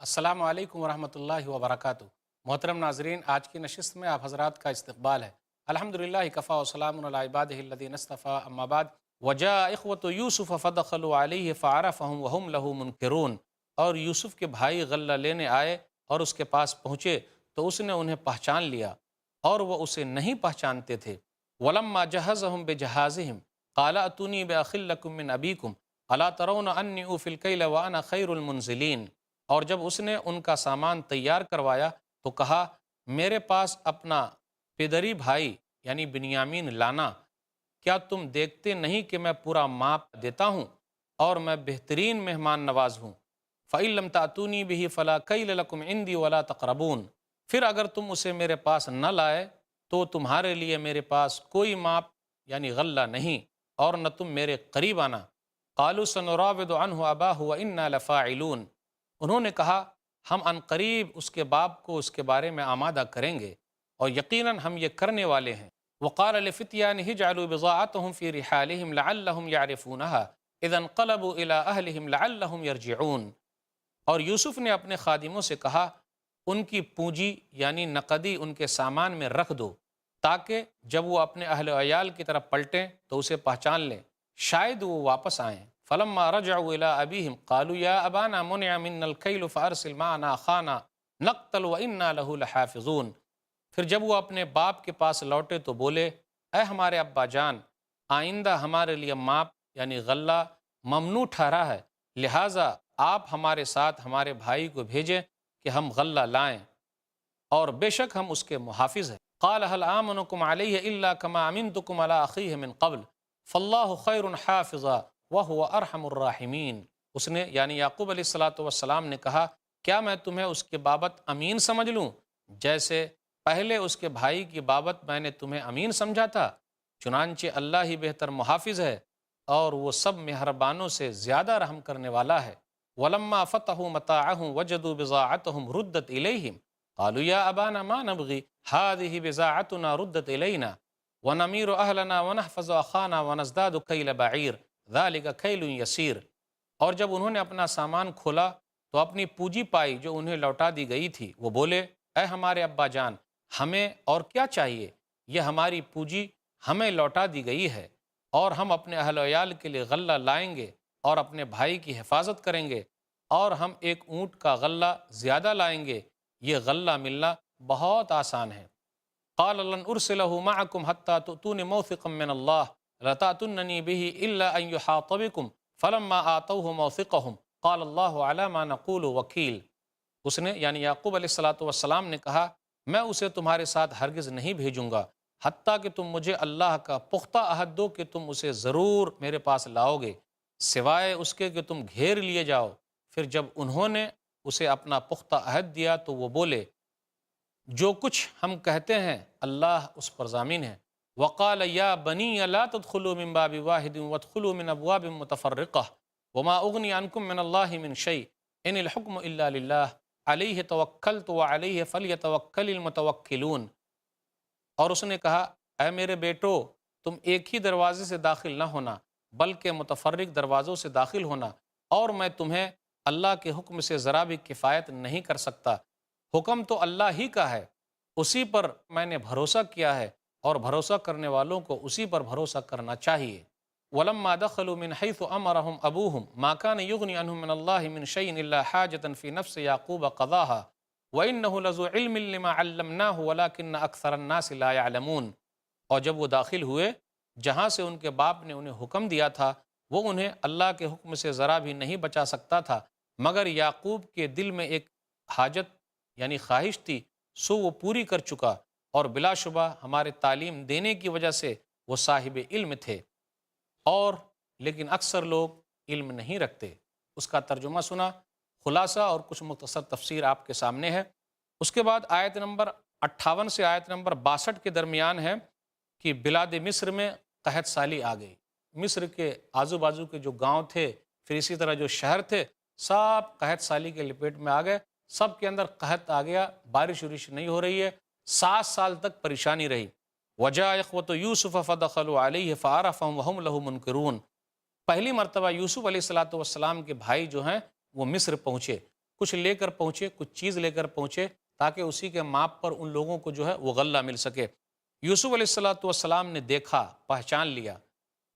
السلام علیکم ورحمۃ اللہ وبرکاتہ۔ محترم ناظرین، آج کی نشست میں آپ حضرات کا استقبال ہے۔ الحمدللہ کفا وسلام علی عبادہ الذین اصطفیٰ، اما بعد۔ وجاء اخوۃ یوسف فدخلوا علیہ فعرفہم وہم لہ منکرون، اور یوسف کے بھائی غلہ لینے آئے اور اس کے پاس پہنچے تو اس نے انہیں پہچان لیا اور وہ اسے نہیں پہچانتے تھے۔ ولما جہزہم بجہازہم قال اتونی باخ لکم من ابیکم الا ترون انی اوفی الکیل وانا خیر المنزلین، اور جب اس نے ان کا سامان تیار کروایا تو کہا، میرے پاس اپنا پدری بھائی یعنی بنیامین لانا، کیا تم دیکھتے نہیں کہ میں پورا ماپ دیتا ہوں اور میں بہترین مہمان نواز ہوں؟ فَإِن لَمْ تَأْتُونِي بِهِ فَلَا كَيْلَ لَكُمْ عِنْدِي وَلَا تَقْرَبُونَ، پھر اگر تم اسے میرے پاس نہ لائے تو تمہارے لیے میرے پاس کوئی ماپ یعنی غلہ نہیں اور نہ تم میرے قریب آنا۔ قَالُوا سَنُرَاوِدُ عَنْهُ أَبَاهُ وَإِنَّا لَفَاعِلُونَ، انہوں نے کہا، ہم عنقریب اس کے باپ کو اس کے بارے میں آمادہ کریں گے اور یقیناً ہم یہ کرنے والے ہیں۔ وقال لفتيانه اجعلوا بضاعتهم في رحالهم لعلهم يعرفونها اذا انقلبوا الى اهلهم لعلهم يرجعون، اور یوسف نے اپنے خادموں سے کہا، ان کی پونجی یعنی نقدی ان کے سامان میں رکھ دو تاکہ جب وہ اپنے اہل و عیال کی طرف پلٹیں تو اسے پہچان لیں، شاید وہ واپس آئیں۔ فلما رجعوا الى ابيهم قالوا يا ابانا منع منا الكيل فارسل معنا اخانا نقتل وانا له لحافظون، پھر جب وہ اپنے باپ کے پاس لوٹے تو بولے، اے ہمارے ابا جان، آئندہ ہمارے لیے ماپ یعنی غلہ ممنوع ٹھہرا ہے، لہٰذا آپ ہمارے ساتھ ہمارے بھائی کو بھیجیں کہ ہم غلہ لائیں، اور بے شک ہم اس کے محافظ ہیں۔ قال هل آمنكم عليه الا كما امنتكم على اخيه من قبل فالله خير حافظا وهو ارحم الراحمین، اس نے یعنی یعقوب علیہ السلام نے کہا، کیا میں تمہیں اس کے بابت امین سمجھ لوں جیسے پہلے اس کے بھائی کی بابت میں نے تمہیں امین سمجھا تھا؟ چنانچہ اللہ ہی بہتر محافظ ہے اور وہ سب مہربانوں سے زیادہ رحم کرنے والا ہے۔ ولما فتحوا متاعهم وجدوا بضاعتهم ردت الیہم قالوا یا ابانا ما نبغی هذه بضاعتنا ردت الینا ونمیر اہلنا ونحفظ اخانا ونزداد کیل بعیر ذالک کیل یسیر، اور جب انہوں نے اپنا سامان کھولا تو اپنی پونجی پائی جو انہیں لوٹا دی گئی تھی، وہ بولے، اے ہمارے ابا جان، ہمیں اور کیا چاہیے، یہ ہماری پونجی ہمیں لوٹا دی گئی ہے اور ہم اپنے اہل و عیال کے لیے غلہ لائیں گے اور اپنے بھائی کی حفاظت کریں گے، اور ہم ایک اونٹ کا غلہ زیادہ لائیں گے، یہ غلہ ملنا بہت آسان ہے۔ قال لن ارسلہ معکم حتی تؤتون موثقا من اللہ لتأتوننی به الا ان یحاط بکم فلما آتوہ موثقہم قال اللہ علی ما نقول وکیل، اس نے یعنی یعقوب علیہ السلام نے کہا، میں اسے تمہارے ساتھ ہرگز نہیں بھیجوں گا حتیٰ کہ تم مجھے اللہ کا پختہ عہد دو کہ تم اسے ضرور میرے پاس لاؤ گے، سوائے اس کے کہ تم گھیر لیے جاؤ۔ پھر جب انہوں نے اسے اپنا پختہ عہد دیا تو وہ بولے، جو کچھ ہم کہتے ہیں اللہ اس پر ضامن ہے۔ وقال یا بنی لا تدخلوا من باب واحد وادخلوا من ابواب متفرقہ وما اغنی عنکم من اللہ من شیء ان الحکم الا للہ علیہ توکلت وعلیہ فلیتوکل المتوکلون، اور اس نے کہا، اے میرے بیٹو، تم ایک ہی دروازے سے داخل نہ ہونا بلکہ متفرق دروازوں سے داخل ہونا، اور میں تمہیں اللہ کے حکم سے ذرا بھی کفایت نہیں کر سکتا، حکم تو اللہ ہی کا ہے، اسی پر میں نے بھروسہ کیا ہے اور بھروسہ کرنے والوں کو اسی پر بھروسہ کرنا چاہیے۔ ولما دخلوا من حيث امرهم ابوهم ما كان يغني عنهم من الله من شيء الا حاجة في نفس يعقوب قضاها وانه لذو علم لما علمناه ولكن اكثر الناس لا يعلمون، اور جب وہ داخل ہوئے جہاں سے ان کے باپ نے انہیں حکم دیا تھا، وہ انہیں اللہ کے حکم سے ذرا بھی نہیں بچا سکتا تھا، مگر یعقوب کے دل میں ایک حاجت یعنی خواہش تھی، سو وہ پوری کر چکا، اور بلا شبہ ہمارے تعلیم دینے کی وجہ سے وہ صاحب علم تھے، اور لیکن اکثر لوگ علم نہیں رکھتے۔ اس کا ترجمہ سنا، خلاصہ اور کچھ مختصر تفسیر آپ کے سامنے ہے۔ اس کے بعد آیت نمبر 58 سے آیت نمبر 62 کے درمیان ہے کہ بلاد مصر میں قحط سالی آ گئی، مصر کے آزو بازو کے جو گاؤں تھے، پھر اسی طرح جو شہر تھے، سب قحط سالی کے لپیٹ میں آ گئے، سب کے اندر قحط آ گیا، بارش وارش نہیں ہو رہی ہے، 7 سال تک پریشانی رہی۔ وجاء اخوۃ یوسف فدخلوا علیہ فعرفہم وہم لہ منکرون، پہلی مرتبہ یوسف علیہ السلام کے بھائی جو ہیں وہ مصر پہنچے کچھ لے کر پہنچے، کچھ چیز لے کر پہنچے تاکہ اسی کے ماپ پر ان لوگوں کو جو ہے وہ غلہ مل سکے۔ یوسف علیہ السلام نے دیکھا، پہچان لیا۔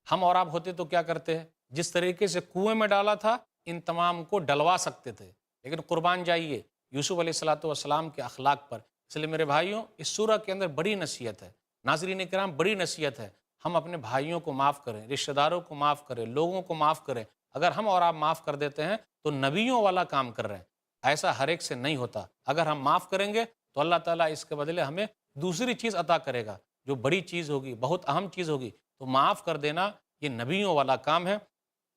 ہم اور آپ ہوتے تو کیا کرتے ہیں؟ جس طریقے سے کنویں میں ڈالا تھا ان تمام کو ڈلوا سکتے تھے، لیکن قربان جائیے یوسف علیہ السلام کے اخلاق پر۔ اس لیے میرے بھائیوں، اس سورہ کے اندر بڑی نصیحت ہے، ناظرین کرام بڑی نصیحت ہے۔ ہم اپنے بھائیوں کو معاف کریں، رشتہ داروں کو معاف کریں، لوگوں کو معاف کریں۔ اگر ہم اور آپ معاف کر دیتے ہیں تو نبیوں والا کام کر رہے ہیں۔ ایسا ہر ایک سے نہیں ہوتا۔ اگر ہم معاف کریں گے تو اللہ تعالیٰ اس کے بدلے ہمیں دوسری چیز عطا کرے گا، جو بڑی چیز ہوگی، بہت اہم چیز ہوگی۔ تو معاف کر دینا یہ نبیوں والا کام ہے۔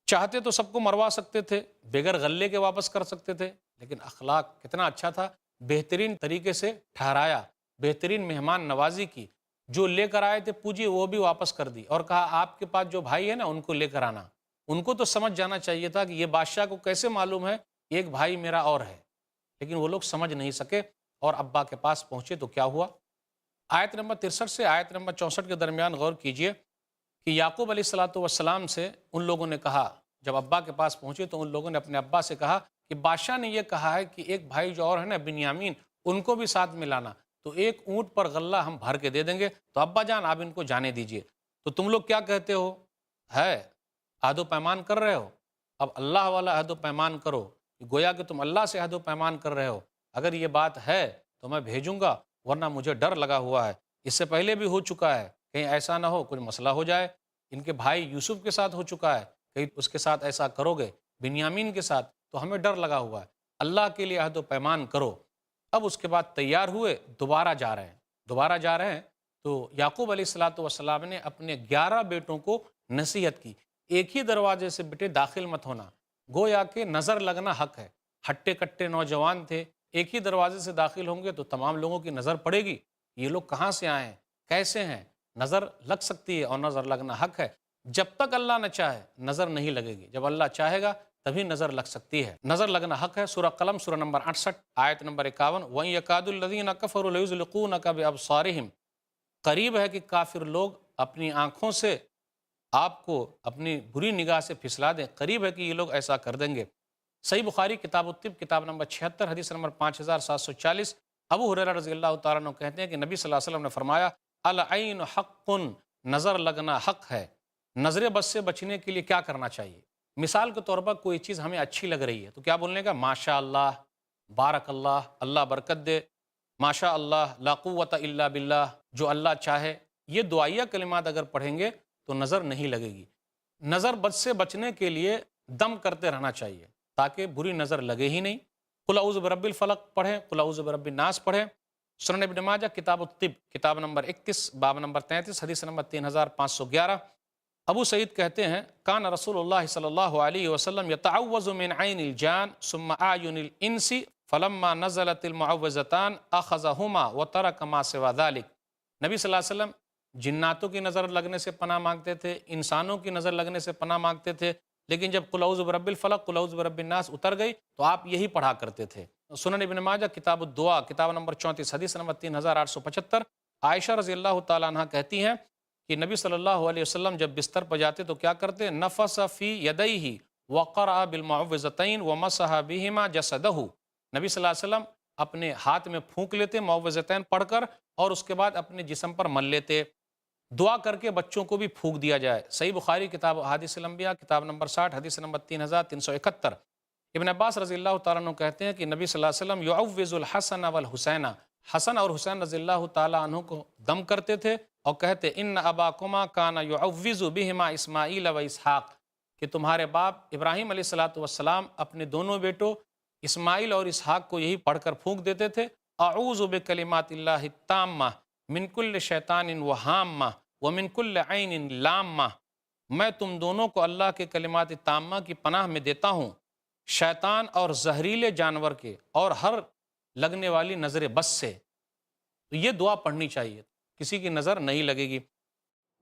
چاہتے تو سب کو مروا سکتے تھے، بغیر غلے کے واپس کر سکتے تھے، لیکن اخلاق کتنا اچھا تھا، بہترین طریقے سے ٹھہرایا، بہترین مہمان نوازی کی۔ جو لے کر آئے تھے پوجیے وہ بھی واپس کر دی، اور کہا آپ کے پاس جو بھائی ہے نا ان کو لے کر آنا۔ ان کو تو سمجھ جانا چاہیے تھا کہ یہ بادشاہ کو کیسے معلوم ہے ایک بھائی میرا اور ہے، لیکن وہ لوگ سمجھ نہیں سکے اور ابا کے پاس پہنچے تو کیا ہوا؟ آیت نمبر 63 سے آیت نمبر 64 کے درمیان غور کیجئے کہ یعقوب علیہ السلام سے ان لوگوں نے کہا، جب ابا کے پاس پہنچے تو ان لوگوں نے اپنے ابا سے کہا کہ بادشاہ نے یہ کہا ہے کہ ایک بھائی جو اور ہے نا بنیامین، ان کو بھی ساتھ ملانا، تو ایک اونٹ پر غلہ ہم بھر کے دے دیں گے، تو ابا جان آپ ان کو جانے دیجئے۔ تو تم لوگ کیا کہتے ہو؟ ہے عہد و پیمان کر رہے ہو؟ اب اللہ والا عہد و پیمان کرو، گویا کہ تم اللہ سے عہد و پیمان کر رہے ہو۔ اگر یہ بات ہے تو میں بھیجوں گا، ورنہ مجھے ڈر لگا ہوا ہے، اس سے پہلے بھی ہو چکا ہے، کہیں ایسا نہ ہو کچھ مسئلہ ہو جائے۔ ان کے بھائی یوسف کے ساتھ ہو چکا ہے، کہیں اس کے ساتھ ایسا کرو گے، بنیامین کے ساتھ، تو ہمیں ڈر لگا ہوا ہے۔ اللہ کے لیے عہد و پیمان کرو۔ اب اس کے بعد تیار ہوئے، دوبارہ جا رہے ہیں تو یعقوب علیہ السلام نے اپنے 11 بیٹوں کو نصیحت کی، ایک ہی دروازے سے بیٹے داخل مت ہونا، گویا کہ نظر لگنا حق ہے۔ ہٹے کٹے نوجوان تھے، ایک ہی دروازے سے داخل ہوں گے تو تمام لوگوں کی نظر پڑے گی، یہ لوگ کہاں سے آئے ہیں، کیسے ہیں، نظر لگ سکتی ہے، اور نظر لگنا حق ہے۔ جب تک اللہ نہ چاہے نظر نہیں لگے گی، جب اللہ چاہے گا تبھی نظر لگ سکتی ہے، نظر لگنا حق ہے۔ سورہ قلم سورہ نمبر 68 آیت نمبر 51، وَإِن يَكَادُ الَّذِينَ كَفَرُوا لَيُزْلِقُونَكَ بِأَبْصَارِهِمْ، قریب ہے کہ کافر لوگ اپنی آنکھوں سے آپ کو اپنی بری نگاہ سے پھسلا دیں، قریب ہے کہ یہ لوگ ایسا کر دیں گے۔ صحیح بخاری کتاب الطب کتاب نمبر 76 حدیث نمبر 5740، ابو ہریرہ رضی اللہ تعالیٰ عنہ کہتے ہیں کہ نبی صلی اللہ علیہ وسلم نے فرمایا، العین حق، نظر لگنا حق ہے۔ نظر بد سے بچنے کے لیے کیا کرنا چاہیے؟ مثال کے طور پر کوئی چیز ہمیں اچھی لگ رہی ہے تو کیا بولنے کا؟ ماشاء اللہ، بارک اللہ، اللہ برکت دے، ماشاء اللہ، لا قوت الا باللہ، جو اللہ چاہے۔ یہ دعائیہ کلمات اگر پڑھیں گے تو نظر نہیں لگے گی۔ نظر بد سے بچنے کے لیے دم کرتے رہنا چاہیے تاکہ بری نظر لگے ہی نہیں۔ قل اعوذ برب الفلق پڑھیں، قل اعوذ برب الناس پڑھیں۔ سنن ابن ماجہ کتاب الطب کتاب نمبر 31 باب نمبر 33 حدیث نمبر 3511، ابو سعید کہتے ہیں، کان رسول اللہ صلی اللہ علیہ وسلم یتعوذ من عین الجان ثم اعین الانس فلما نزلت المعوذتان اخذہما وترک ما سوا ذلک۔ نبی صلی اللہ علیہ وسلم جناتوں کی نظر لگنے سے پناہ مانگتے تھے، انسانوں کی نظر لگنے سے پناہ مانگتے تھے، لیکن جب قل اعوذ برب الفلق قل اعوذ برب الناس اتر گئی تو آپ یہی پڑھا کرتے تھے۔ سنن ابن ماجہ کتاب الدعا کتاب نمبر 34 حدیث نمبر 3875، عائشہ رضی اللہ تعالیٰ عنہ کہتی ہیں کہ نبی صلی اللہ علیہ وسلم جب بستر پر جاتے تو کیا کرتے؟ نفس فی یدیہ وقرأ بالمعوذتین ومسح بہما جسدہ۔ نبی صلی اللہ علیہ وسلم اپنے ہاتھ میں پھونک لیتے معوذتین پڑھ کر، اور اس کے بعد اپنے جسم پر مل لیتے، دعا کر کے بچوں کو بھی پھونک دیا جائے۔ صحیح بخاری کتاب احادیث الانبیاء کتاب نمبر 60 حدیث نمبر 3371۔ ابن عباس رضی اللہ تعالیٰ عنہ کہتے ہیں کہ نبی صلی اللہ علیہ وسلم یعوذ الحسن والحسین، حسن اور حسین رضی اللہ تعالیٰ عنہ کو دم کرتے تھے اور کہتے ان اباکما کان یعوذ بہما اسماعیل و اسحاق، کہ تمہارے باپ ابراہیم علیہ السلام اپنے دونوں بیٹوں اسماعیل اور اسحاق کو یہی پڑھ کر پھونک دیتے تھے، اعوذ بکلمات اللہ التامہ من کل شیطان وہامہ ومن کل عین لامہ، میں تم دونوں کو اللہ کے کلمات تامہ کی پناہ میں دیتا ہوں، شیطان اور زہریلے جانور کے اور ہر لگنے والی نظر بس سے۔ تو یہ دعا پڑھنی چاہیے، کسی کی نظر نہیں لگے گی۔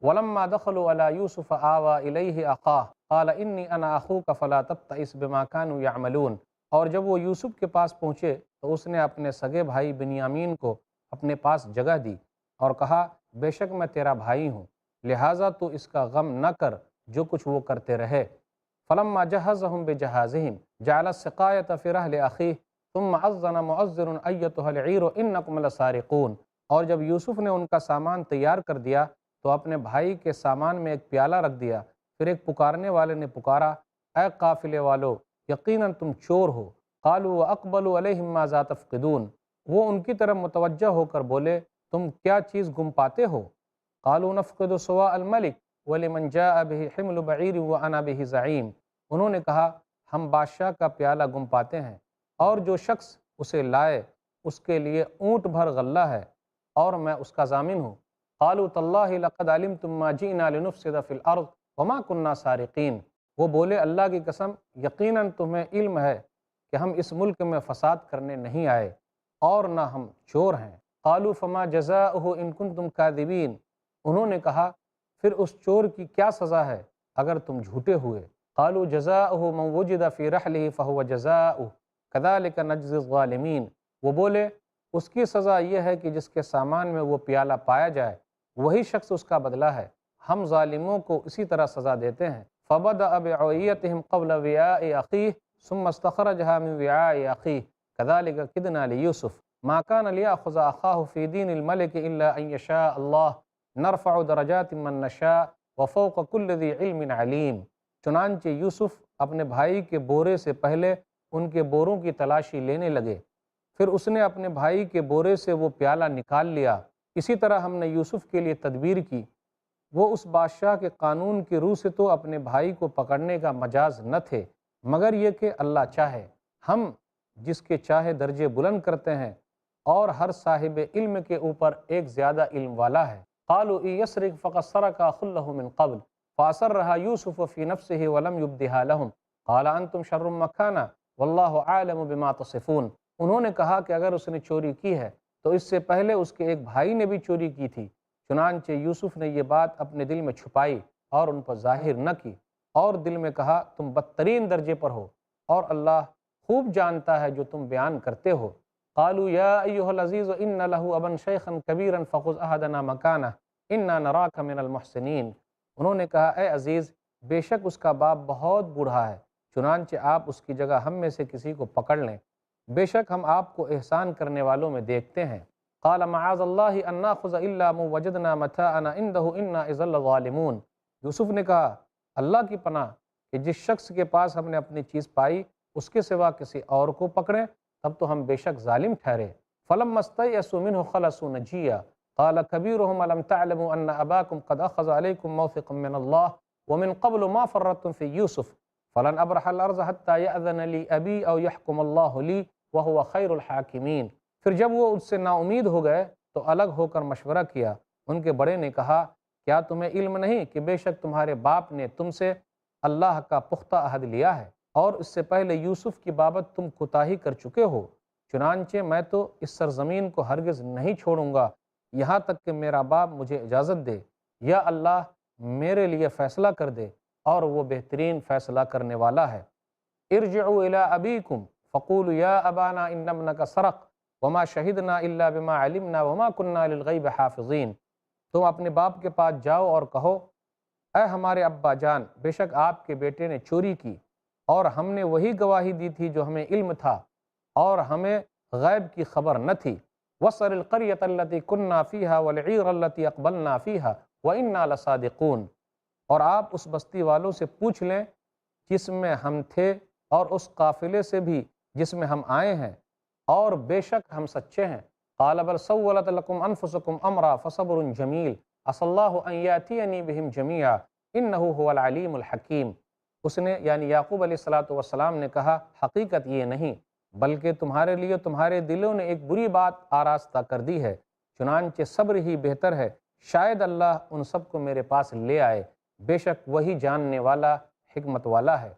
وَلَمَّا دَخَلُوا عَلَى يُوسُفَ آوَى إِلَيْهِ أَخَاهُ قَالَ إِنِّي أَنَا أَخُوكَ فَلَا تَبْتَئِسْ بِمَا كَانُوا يَعْمَلُونَ، اور جب وہ یوسف کے پاس پہنچے تو اس نے اپنے سگے بھائی بنیامین کو اپنے پاس جگہ دی اور کہا، بے شک میں تیرا بھائی ہوں، لہٰذا تو اس کا غم نہ کر جو کچھ وہ کرتے رہے۔ فَلَمَّا جَهَّزَهُم بِجَهَازِهِمْ جَعَلَ السِّقَايَةَ فِي رَحْلِ أَخِيهِ، ثم اذن مؤذن ایتها العیر انکم لسارقون۔ اور جب یوسف نے ان کا سامان تیار کر دیا تو اپنے بھائی کے سامان میں ایک پیالہ رکھ دیا، پھر ایک پکارنے والے نے پکارا، اے قافلے والو، یقیناً تم چور ہو۔ قالوا واقبلوا علیہم ماذا تفقدون، وہ ان کی طرف متوجہ ہو کر بولے، تم کیا چیز گم پاتے ہو؟ قالوا نفقد سواء الملک ولمن جاء به حمل بعیر وانا به زعیم، انہوں نے کہا ہم بادشاہ کا پیالہ گم پاتے ہیں، اور جو شخص اسے لائے اس کے لیے اونٹ بھر غلہ ہے اور میں اس کا ضامن ہوں۔ قالوا تاللہ لقد علمتم ما جئنا لنفسد فی الارض وما كنا سارقین، وہ بولے اللہ کی قسم یقیناً تمہیں علم ہے کہ ہم اس ملک میں فساد کرنے نہیں آئے اور نہ ہم چور ہیں۔ قالوا فما جزاؤہ ان کنتم کاذبین، انہوں نے کہا پھر اس چور کی کیا سزا ہے اگر تم جھوٹے ہوئے؟ قالوا جزاؤہ من وجد فی رحلہ فہو جزاؤہ کذالک نجزی الظالمین، وہ بولے اس کی سزا یہ ہے کہ جس کے سامان میں وہ پیالہ پایا جائے وہی شخص اس کا بدلہ ہے، ہم ظالموں کو اسی طرح سزا دیتے ہیں۔ فبدأ بأوعیتہم قبل وعاء اخیہ ثم استخرجها من وعاء اخیہ كذلك كدنا ليوسف ما كان ليأخذ أخاه في دين الملك إلا أن يشاء الله نرفع درجات من نشاء وفوق كل ذي علم عليم، چنانچہ یوسف اپنے بھائی کے بورے سے پہلے ان کے بوروں کی تلاشی لینے لگے، پھر اس نے اپنے بھائی کے بورے سے وہ پیالہ نکال لیا۔ اسی طرح ہم نے یوسف کے لیے تدبیر کی، وہ اس بادشاہ کے قانون کی روح سے تو اپنے بھائی کو پکڑنے کا مجاز نہ تھے مگر یہ کہ اللہ چاہے، ہم جس کے چاہے درجے بلند کرتے ہیں اور ہر صاحب علم کے اوپر ایک زیادہ علم والا ہے۔ قالوا ان يسرق فقد سرق اخ له من قبل فاسرها يوسف في نفسه ولم يبدها لهم قال انتم شر مكانا والله عالم بما تصفون، انہوں نے کہا کہ اگر اس نے چوری کی ہے تو اس سے پہلے اس کے ایک بھائی نے بھی چوری کی تھی، چنانچہ یوسف نے یہ بات اپنے دل میں چھپائی اور ان پر ظاہر نہ کی، اور دل میں کہا تم بدترین درجے پر ہو اور اللہ خوب جانتا ہے جو تم بیان کرتے ہو۔ قالوا یا ایھا العزیز ان له ابا شیخا کبیرا فخذ احدنا مکانہ انا نراک من المحسنین، انہوں نے کہا اے عزیز بے شک اس کا باپ بہت بوڑھا ہے، چنانچہ آپ اس کی جگہ ہم میں سے کسی کو پکڑ لیں، بے شک ہم آپ کو احسان کرنے والوں میں دیکھتے ہیں۔ قال معاذ اللہ ان ناخذ الا من وجدنا متاعنا عنده انا اذا لظالمون، یوسف نے کہا اللہ کی پناہ کہ جس شخص کے پاس ہم نے اپنی چیز پائی اس کے سوا کسی اور کو پکڑیں تب تو ہم بے شک ظالم ٹھہرے۔ فلما استيئسوا منه خلصوا نجيا قال كبيرهم الم تعلموا ان اباكم قد اخذ عليكم موثقا من الله ومن قبل ما فرطتم في يوسف فلن ابرح الارض حتى ياذن لي ابي او يحكم الله لي وهو خير الحاكمين، پھر جب وہ اس سے نا امید ہو گئے تو الگ ہو کر مشورہ کیا، ان کے بڑے نے کہا کیا تمہیں علم نہیں کہ بے شک تمہارے باپ نے تم سے اللہ کا پختہ عہد لیا ہے اور اس سے پہلے یوسف کی بابت تم کوتاہی کر چکے ہو، چنانچہ میں تو اس سرزمین کو ہرگز نہیں چھوڑوں گا یہاں تک کہ میرا باپ مجھے اجازت دے، یا اللہ میرے لیے فیصلہ کر دے اور وہ بہترین فیصلہ کرنے والا ہے۔ ارجعوا الى ابیکم فقولوا یا ابانا ان ابنک سرق وما شہدنا الا بما علمنا وما كنا للغیب حافظین، تم اپنے باپ کے پاس جاؤ اور کہو اے ہمارے ابا جان بے شک آپ کے بیٹے نے چوری کی اور ہم نے وہی گواہی دی تھی جو ہمیں علم تھا اور ہمیں غیب کی خبر نہ تھی۔ وَاسْأَلِ الْقَرْيَةَ الَّتِي كُنَّا فِيهَا وَالْعِيرَ الَّتِي أَقْبَلْنَا فِيهَا وَإِنَّا لَصَادِقُونَ، اور آپ اس بستی والوں سے پوچھ لیں جس میں ہم تھے اور اس قافلے سے بھی جس میں ہم آئے ہیں، اور بے شک ہم سچے ہیں۔ قَالَ بَلْ سَوَّلَتْ لَكُمْ أَنفُسُكُمْ أَمْرًا فَصَبْرٌ جَمِيلٌ عَسَى اللَّهُ أَن يَأْتِيَنِي بِهِمْ جَمِيعًا إِنَّهُ هُوَ الْعَلِيمُ الْحَكِيمُ، اس نے یعنی یعقوب علیہ السلام نے کہا حقیقت یہ نہیں بلکہ تمہارے لیے تمہارے دلوں نے ایک بری بات آراستہ کر دی ہے، چنانچہ صبر ہی بہتر ہے، شاید اللہ ان سب کو میرے پاس لے آئے، بے شک وہی جاننے والا حکمت والا ہے۔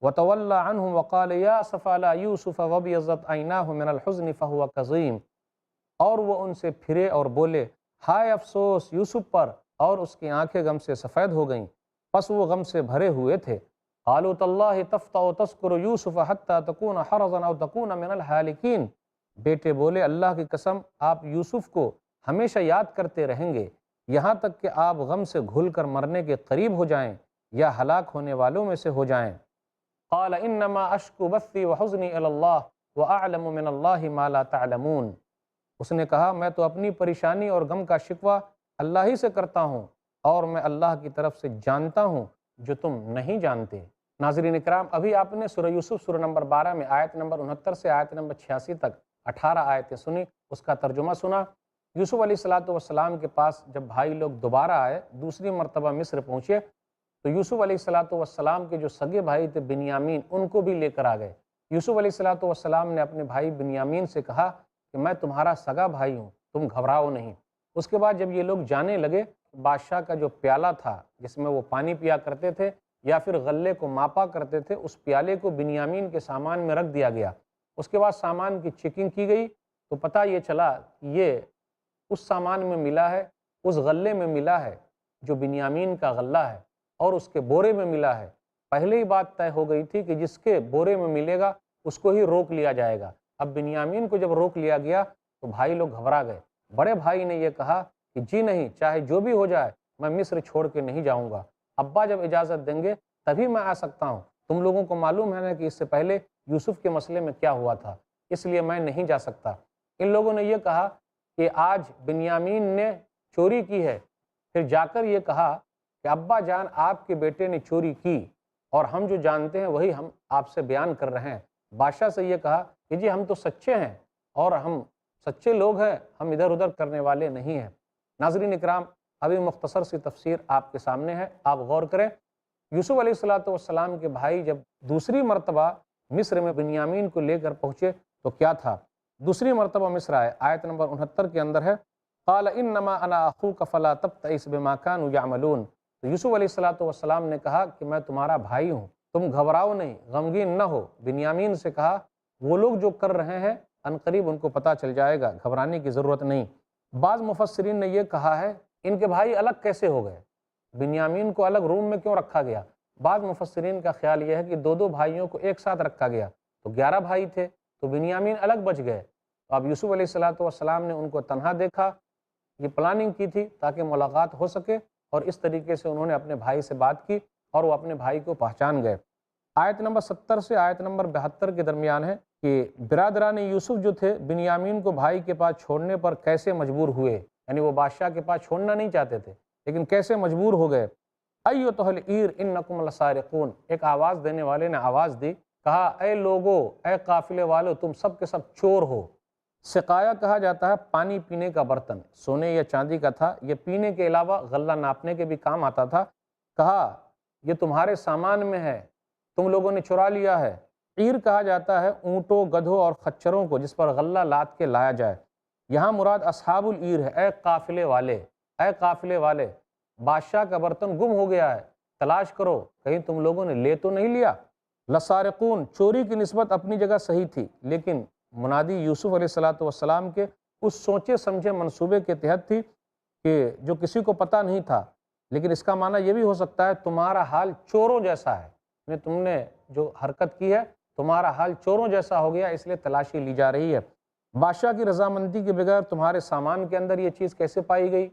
وَتَوَلَّى عَنْهُمْ وَقَالَ يَا أَسَفَىٰ عَلَىٰ يُوسُفَ وَابْيَضَّتْ عَيْنَاهُ مِنَ الْحُزْنِ فَهُوَ كَظِيمٌ، اور وہ ان سے پھرے اور بولے ہائے افسوس یوسف پر، اور اس کی آنکھیں غم سے سفید ہو گئیں، پس وہ غم سے بھرے ہوئے تھے۔ قالوا تاللہ تفتأ تذکر یوسف حتی تکون حرضا او تکون من الہالکین، بیٹے بولے اللہ کی قسم آپ یوسف کو ہمیشہ یاد کرتے رہیں گے یہاں تک کہ آپ غم سے گھل کر مرنے کے قریب ہو جائیں یا ہلاک ہونے والوں میں سے ہو جائیں۔ قال انما اشکو بثی وحزنی الی اللہ وَأَعْلَمُ مِنَ اللَّهِ مَا لَا تَعْلَمُونَ۔ اس نے کہا میں تو اپنی پریشانی اور غم کا شکوہ اللہ ہی سے کرتا ہوں، اور میں اللہ کی طرف سے جانتا ہوں جو تم نہیں جانتے۔ ناظرین اکرام، ابھی آپ نے سورہ یوسف سورہ نمبر 12 میں آیت نمبر 69 سے آیت نمبر 86 تک 18 آیتیں سنی، اس کا ترجمہ سنا۔ یوسف علیہ السلام کے پاس جب بھائی لوگ دوبارہ آئے، دوسری مرتبہ مصر پہنچے، تو یوسف علیہ السلام کے جو سگے بھائی تھے بنیامین، ان کو بھی لے کر آ گئے۔ یوسف علیہ السلام نے اپنے بھائی بنیامین سے کہا کہ میں تمہارا سگا بھائی ہوں، تم گھبراؤ نہیں۔ اس کے بعد جب یہ لوگ جانے لگے، بادشاہ کا جو پیالہ تھا جس میں وہ پانی پیا کرتے تھے یا پھر غلے کو ماپا کرتے تھے، اس پیالے کو بنیامین کے سامان میں رکھ دیا گیا۔ اس کے بعد سامان کی چیکنگ کی گئی تو پتہ یہ چلا کہ یہ اس سامان میں ملا ہے، اس غلے میں ملا ہے جو بنیامین کا غلہ ہے، اور اس کے بورے میں ملا ہے۔ پہلے ہی بات طے ہو گئی تھی کہ جس کے بورے میں ملے گا اس کو ہی روک لیا جائے گا۔ اب بنیامین کو جب روک لیا گیا تو بھائی لوگ گھبرا گئے۔ بڑے بھائی نے یہ کہا کہ جی نہیں، چاہے جو بھی ہو جائے میں مصر چھوڑ کے نہیں جاؤں گا، ابا جب اجازت دیں گے تبھی میں آ سکتا ہوں۔ تم لوگوں کو معلوم ہے نا کہ اس سے پہلے یوسف کے مسئلے میں کیا ہوا تھا، اس لیے میں نہیں جا سکتا۔ ان لوگوں نے یہ کہا کہ آج بنیامین نے چوری کی ہے، پھر جا کر یہ کہا کہ ابا جان آپ کے بیٹے نے چوری کی، اور ہم جو جانتے ہیں وہی ہم آپ سے بیان کر رہے ہیں۔ بادشاہ سے یہ کہا کہ جی ہم تو سچے ہیں اور ہم سچے لوگ ہیں، ہم ادھر ادھر کرنے والے نہیں ہیں۔ ناظرین اکرام، ابھی مختصر سی تفسیر آپ کے سامنے ہے، آپ غور کریں۔ یوسف علیہ السلام کے بھائی جب دوسری مرتبہ مصر میں بنیامین کو لے کر پہنچے تو کیا تھا؟ دوسری مرتبہ مصر آئے، آیت نمبر 69 کے اندر ہے قال انما انا اخوک فلا تبتئس بما كانوا يعملون۔ تو یوسف علیہ السلام نے کہا کہ میں تمہارا بھائی ہوں، تم گھبراؤ نہیں، غمگین نہ ہو۔ بنیامین سے کہا وہ لوگ جو کر رہے ہیں عنقریب ان کو پتہ چل جائے گا، گھبرانے کی ضرورت نہیں۔ بعض مفسرین نے یہ کہا ہے ان کے بھائی الگ کیسے ہو گئے، بنیامین کو الگ روم میں کیوں رکھا گیا؟ بعض مفسرین کا خیال یہ ہے کہ دو بھائیوں کو ایک ساتھ رکھا گیا تو 11 بھائی تھے، تو بنیامین الگ بچ گئے۔ تو اب یوسف علیہ السلام نے ان کو تنہا دیکھا، یہ پلاننگ کی تھی تاکہ ملاقات ہو سکے، اور اس طریقے سے انہوں نے اپنے بھائی سے بات کی اور وہ اپنے بھائی کو پہچان گئے۔ آیت نمبر 70 سے آیت نمبر 72 کے درمیان ہے کہ برادران یوسف جو تھے بنیامین کو بھائی کے پاس چھوڑنے پر کیسے مجبور ہوئے، یعنی وہ بادشاہ کے پاس چھوڑنا نہیں چاہتے تھے لیکن کیسے مجبور ہو گئے۔ ایتھا العیر انکم لسارقون، ایک آواز دینے والے نے آواز دی، کہا اے لوگو، اے قافلے والو، تم سب کے سب چور ہو۔ سقایا کہا جاتا ہے پانی پینے کا برتن، سونے یا چاندی کا تھا، یہ پینے کے علاوہ غلہ ناپنے کے بھی کام آتا تھا۔ کہا یہ تمہارے سامان میں ہے، تم لوگوں نے چرا لیا ہے۔ عیر کہا جاتا ہے اونٹوں، گدھوں اور خچروں کو جس پر غلہ لاد کے لایا جائے۔ یہاں مراد اصحاب العیر ہے، اے قافلے والے، اے قافلے والے، بادشاہ کا برتن گم ہو گیا ہے، تلاش کرو کہیں تم لوگوں نے لے تو نہیں لیا۔ لسارقون، چوری کی نسبت اپنی جگہ صحیح تھی، لیکن منادی یوسف علیہ السلام کے اس سوچے سمجھے منصوبے کے تحت تھی کہ جو کسی کو پتہ نہیں تھا، لیکن اس کا معنی یہ بھی ہو سکتا ہے تمہارا حال چوروں جیسا ہے، یعنی تم نے جو حرکت کی ہے تمہارا حال چوروں جیسا ہو گیا، اس لیے تلاشی لی جا رہی ہے۔ بادشاہ کی رضامندی کے بغیر تمہارے سامان کے اندر یہ چیز کیسے پائی گئی؟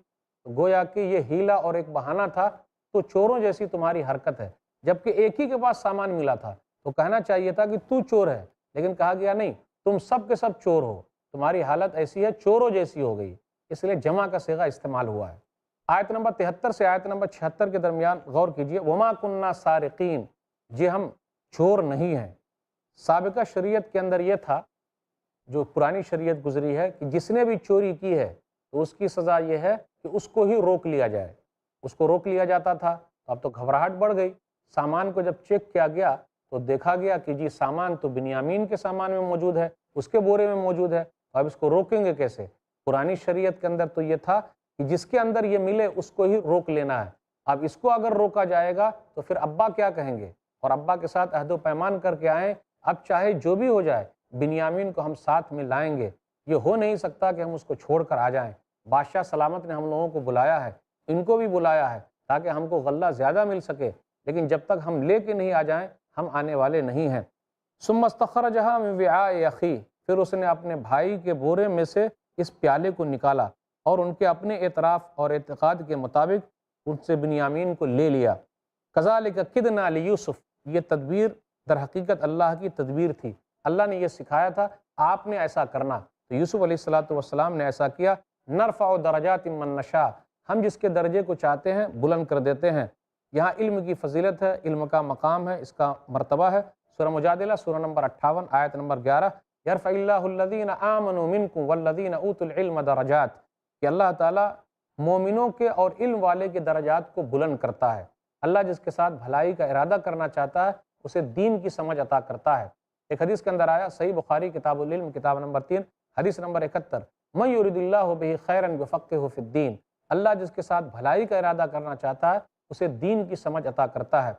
گویا کہ یہ ہیلا اور ایک بہانہ تھا، تو چوروں جیسی تمہاری حرکت ہے۔ جبکہ ایک ہی کے پاس سامان ملا تھا تو کہنا چاہیے تھا کہ تو چور ہے، لیکن کہا گیا نہیں، تم سب کے سب چور ہو، تمہاری حالت ایسی ہے چوروں جیسی ہو گئی، اس لیے جمع کا صیغہ استعمال ہوا ہے۔ آیت نمبر 73 سے آیت نمبر 76 کے درمیان غور کیجئے، وما کننا سارقین، جی ہم چور نہیں ہیں۔ سابقہ شریعت کے اندر یہ تھا، جو پرانی شریعت گزری ہے، کہ جس نے بھی چوری کی ہے تو اس کی سزا یہ ہے کہ اس کو ہی روک لیا جائے۔ اس کو روک لیا جاتا تھا، اب تو گھبراہٹ بڑھ گئی۔ سامان کو جب چیک کیا گیا تو دیکھا گیا کہ جی سامان تو بنیامین کے سامان میں موجود ہے، اس کے بورے میں موجود ہے، اب اس کو روکیں گے کیسے؟ پرانی شریعت کے اندر تو یہ تھا کہ جس کے اندر یہ ملے اس کو ہی روک لینا ہے۔ اب اس کو اگر روکا جائے گا تو پھر ابا کیا کہیں گے، اور ابا کے ساتھ عہد و پیمان کر کے آئیں، اب چاہے جو بھی ہو جائے بنیامین کو ہم ساتھ میں لائیں گے، یہ ہو نہیں سکتا کہ ہم اس کو چھوڑ کر آ جائیں۔ بادشاہ سلامت نے ہم لوگوں کو بلایا ہے، ان کو بھی بلایا ہے تاکہ ہم کو غلہ زیادہ مل سکے، لیکن جب تک ہم لے کے نہیں آ جائیں ہم آنے والے نہیں ہیں۔ ثم استخرجها من وعاء اخی، پھر اس نے اپنے بھائی کے بورے میں سے اس پیالے کو نکالا اور ان کے اپنے اعتراف اور اعتقاد کے مطابق ان سے بنیامین کو لے لیا۔ کذالک کدنا لیوسف، یہ تدبیر در حقیقت اللہ کی تدبیر تھی، اللہ نے یہ سکھایا تھا، آپ نے ایسا کرنا۔ تو یوسف علیہ السلام نے ایسا کیا۔ نرفع درجات من نشاء، ہم جس کے درجے کو چاہتے ہیں بلند کر دیتے ہیں۔ یہاں علم کی فضیلت ہے، علم کا مقام ہے، اس کا مرتبہ ہے۔ سورہ مجادلہ سورہ نمبر 58 آیت نمبر 11، یرفع اللہ الذین آمنوا منکم والذین اوتوا العلم درجات، کہ اللہ تعالیٰ مومنوں کے اور علم والے کے درجات کو بلند کرتا ہے۔ اللہ جس کے ساتھ بھلائی کا ارادہ کرنا چاہتا ہے اسے دین کی سمجھ عطا کرتا ہے۔ ایک حدیث کے اندر آیا، صحیح بخاری کتاب العلم کتاب نمبر 3 حدیث نمبر 71، من یرید اللہ بہ خیرا یفقہہ فی الدین، اللہ جس کے ساتھ بھلائی کا ارادہ کرنا چاہتا ہے اسے دین کی سمجھ عطا کرتا ہے۔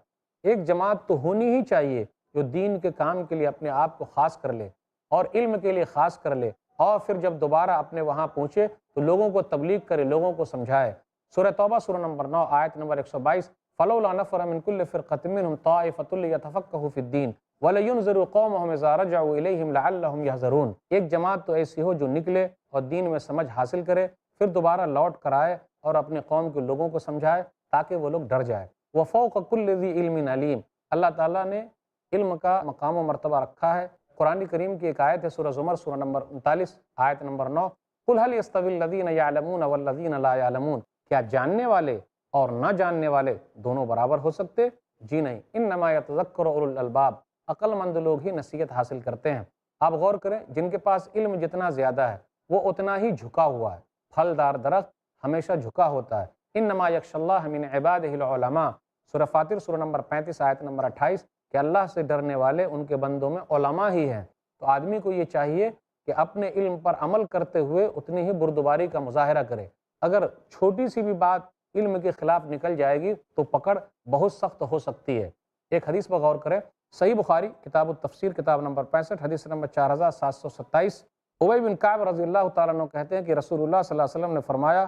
ایک جماعت تو ہونی ہی چاہیے جو دین کے کام کے لیے اپنے آپ کو خاص کر لے اور علم کے لیے خاص کر لے، اور پھر جب دوبارہ اپنے وہاں پہنچے تو لوگوں کو تبلیغ کرے، لوگوں کو سمجھائے۔ سورہ توبہ سورہ نمبر 9 آیت نمبر 122، فلولا نفر من كل فرقة منهم طائفة ليتفقهوا في الدين ولينذروا قومهم إذا رجعوا إليهم لعلهم يحذرون، ایک جماعت تو ایسی ہو جو نکلے اور دین میں سمجھ حاصل کرے، پھر دوبارہ لوٹ کر آئے اور اپنے قوم کے لوگوں کو سمجھائے تاکہ وہ لوگ ڈر جائے۔ وفوق كل ذي علم علیم، اللہ تعالیٰ نے علم کا مقام و مرتبہ رکھا ہے۔ قرآن کریم کی ایک آیت ہے سورہ زمر سورہ نمبر 39 آیت نمبر 9، قل هل يستوي الذين يعلمون والذين لا يعلمون، کیا جاننے والے اور نہ جاننے والے دونوں برابر ہو سکتے؟ جی نہیں، انما یتذکر اولو الالباب، عقل مند لوگ ہی نصیحت حاصل کرتے ہیں۔ آپ غور کریں، جن کے پاس علم جتنا زیادہ ہے وہ اتنا ہی جھکا ہوا ہے۔ پھلدار درخت ہمیشہ جھکا ہوتا ہے۔ انما یخشی اللہ من عبادہ العلماء، سورہ فاطر سورہ نمبر 35 آیت نمبر 28، کہ اللہ سے ڈرنے والے ان کے بندوں میں علماء ہی ہیں۔ تو آدمی کو یہ چاہیے کہ اپنے علم پر عمل کرتے ہوئے اتنی ہی بردباری کا مظاہرہ کرے۔ اگر چھوٹی سی بھی بات علم کے خلاف نکل جائے گی تو پکڑ بہت سخت ہو سکتی ہے۔ ایک حدیث پر غور کریں، صحیح بخاری کتاب التفسیر کتاب نمبر 65 حدیث نمبر 4727، ابی بن کعب رضی اللہ تعالیٰ عنہ کہتے ہیں کہ رسول اللہ صلی اللہ علیہ وسلم نے فرمایا،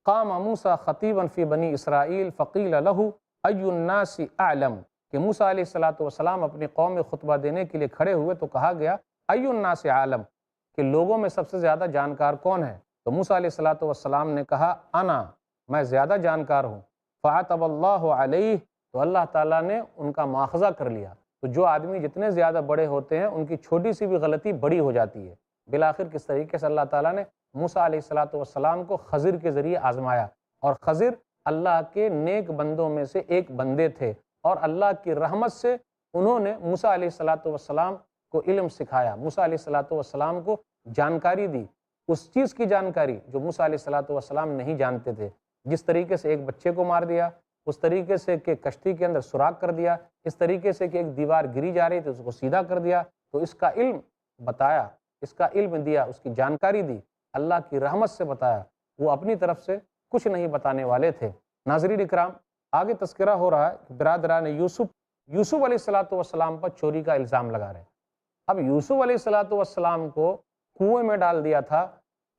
قام موسیٰ خطیبا فی بنی اسرائیل فقیل لہ ای الناس اعلم، کہ موسیٰ علیہ السلام اپنی قوم میں خطبہ دینے کے لیے کھڑے ہوئے تو کہا گیا ای الناس عالم، کہ لوگوں میں سب سے زیادہ جانکار کون ہے؟ تو موسیٰ علیہ السلام نے کہا انا، میں زیادہ جانکار ہوں۔ فعتب اللہ علیہ، تو اللہ تعالیٰ نے ان کا مواخذہ کر لیا۔ تو جو آدمی جتنے زیادہ بڑے ہوتے ہیں ان کی چھوٹی سی بھی غلطی بڑی ہو جاتی ہے۔ بالآخر کس طریقے سے اللہ تعالیٰ نے موسیٰ علیہ السلام کو خضر کے ذریعے آزمایا، اور خضر اللہ کے نیک بندوں میں سے ایک بندے تھے، اور اللہ کی رحمت سے انہوں نے موسیٰ علیہ السلام کو علم سکھایا، موسیٰ علیہ السلام کو جانکاری دی، اس چیز کی جانکاری جو موسیٰ علیہ السلام نہیں جانتے تھے۔ جس طریقے سے ایک بچے کو مار دیا، اس طریقے سے کہ کشتی کے اندر سوراخ کر دیا، اس طریقے سے کہ ایک دیوار گری جا رہی تھی اس کو سیدھا کر دیا، تو اس کا علم بتایا، اس کا علم دیا، اس کی جانکاری دی، اللہ کی رحمت سے بتایا، وہ اپنی طرف سے کچھ نہیں بتانے والے تھے۔ ناظرین اکرام، آگے تذکرہ ہو رہا ہے کہ برادران یوسف علیہ السلام پر چوری کا الزام لگا رہے۔ اب یوسف علیہ السلام کو کنویں میں ڈال دیا تھا،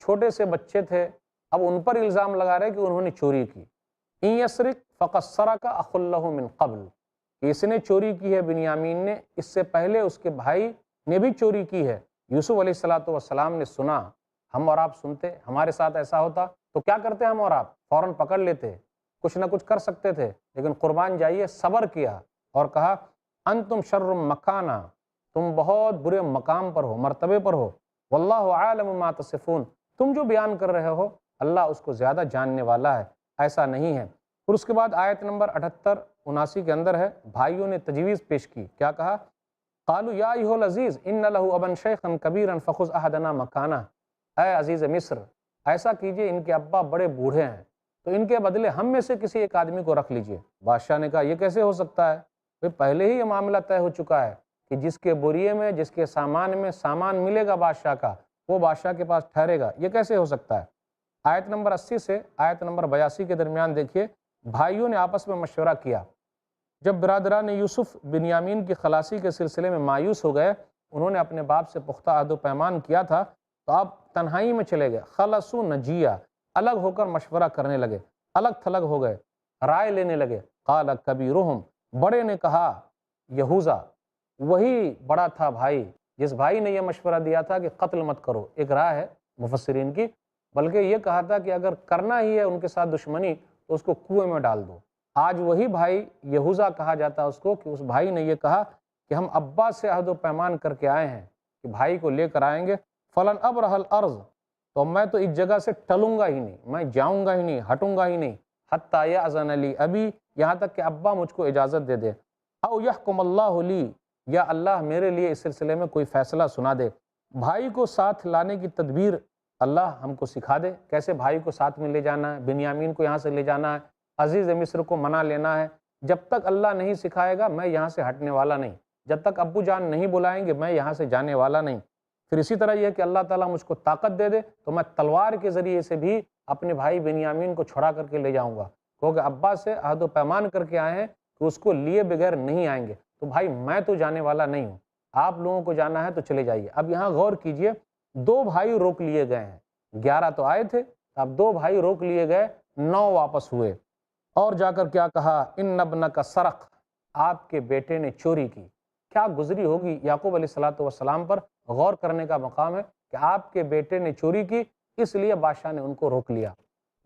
چھوٹے سے بچے تھے، اب ان پر الزام لگا رہے کہ انہوں نے چوری کی۔ ان یسرق فقد سرق اخ له من قبل، اس نے چوری کی ہے بنیامین نے، اس سے پہلے اس کے بھائی نے بھی چوری کی ہے۔ یوسف علیہ السلام نے سنا، ہم اور آپ سنتے، ہمارے ساتھ ایسا ہوتا تو کیا کرتے ہم اور آپ؟ فوراً پکڑ لیتے، کچھ نہ کچھ کر سکتے تھے، لیکن قربان جائیے صبر کیا اور کہا انتم شر مکانا، تم بہت برے مقام پر ہو، مرتبے پر ہو، واللہ عالم ما تصفون، تم جو بیان کر رہے ہو اللہ اس کو زیادہ جاننے والا ہے، ایسا نہیں ہے۔ پھر اس کے بعد آیت نمبر 78-79 کے اندر ہے، بھائیوں نے تجویز پیش کی، کیا کہا؟ قالوا یا ایھا العزیز ان له ابا شیخا کبیرا فخذ احدنا مکانہ، اے عزیز مصر ایسا کیجئے، ان کے ابا بڑے بوڑھے ہیں تو ان کے بدلے ہم میں سے کسی ایک آدمی کو رکھ لیجئے۔ بادشاہ نے کہا یہ کیسے ہو سکتا ہے؟ پہلے ہی یہ معاملہ طے ہو چکا ہے کہ جس کے بوریے میں، جس کے سامان میں سامان ملے گا بادشاہ کا، وہ بادشاہ کے پاس ٹھہرے گا، یہ کیسے ہو سکتا ہے؟ آیت نمبر 80 سے آیت نمبر 82 کے درمیان دیکھیے، بھائیوں نے آپس میں مشورہ کیا۔ جب برادران یوسف بنیامین کی خلاصی کے سلسلے میں مایوس ہو گئے، انہوں نے اپنے باپ سے پختہ عہد و پیمان کیا تھا، تو آپ تنہائی میں چلے گئے، خلصوا نجیہ، الگ ہو کر مشورہ کرنے لگے، الگ تھلگ ہو گئے، رائے لینے لگے۔ قال کبیرہم، بڑے نے کہا، یہوذا، وہی بڑا تھا بھائی، جس بھائی نے یہ مشورہ دیا تھا کہ قتل مت کرو، ایک رائے ہے مفسرین کی، بلکہ یہ کہا تھا کہ اگر کرنا ہی ہے ان کے ساتھ دشمنی تو اس کو کنویں میں ڈال دو۔ آج وہی بھائی یہوذا کہا جاتا ہے اس کو، کہ اس بھائی نے یہ کہا کہ ہم ابا سے عہد و پیمان کر کے آئے ہیں کہ بھائی کو لے کر آئیں گے، فلن ابرح الارض، تو میں تو اس جگہ سے ٹلوں گا ہی نہیں، میں جاؤں گا ہی نہیں، ہٹوں گا ہی نہیں، حتی یأذن لی ابی، یہاں تک کہ ابا مجھ کو اجازت دے دے، او یحکم اللہ لی، یا اللہ میرے لیے اس سلسلے میں کوئی فیصلہ سنا دے۔ بھائی کو ساتھ لانے کی تدبیر اللہ ہم کو سکھا دے، کیسے بھائی کو ساتھ میں لے جانا ہے، بنیامین کو یہاں سے لے جانا ہے، عزیز مصر کو منا لینا ہے۔ جب تک اللہ نہیں سکھائے گا میں یہاں سے ہٹنے والا نہیں، جب تک ابو جان نہیں بلائیں گے میں یہاں سے جانے والا نہیں۔ پھر اسی طرح یہ کہ اللہ تعالیٰ مجھ کو طاقت دے دے تو میں تلوار کے ذریعے سے بھی اپنے بھائی بنیامین کو چھڑا کر کے لے جاؤں گا، کیونکہ ابا سے عہد و پیمان کر کے آئے ہیں کہ اس کو لیے بغیر نہیں آئیں گے، تو بھائی میں تو جانے والا نہیں ہوں، آپ لوگوں کو جانا ہے تو چلے جائیے۔ اب یہاں غور کیجئے، 2 بھائی روک لیے گئے ہیں، 11 تو آئے تھے، اب 2 بھائی روک لیے گئے، 9 واپس ہوئے، اور جا کر کیا کہا، ان ابنک سرق، آپ کے بیٹے نے چوری کی۔ کیا گزری ہوگی یعقوب علیہ السلام پر، غور کرنے کا مقام ہے کہ آپ کے بیٹے نے چوری کی، اس لیے بادشاہ نے ان کو روک لیا۔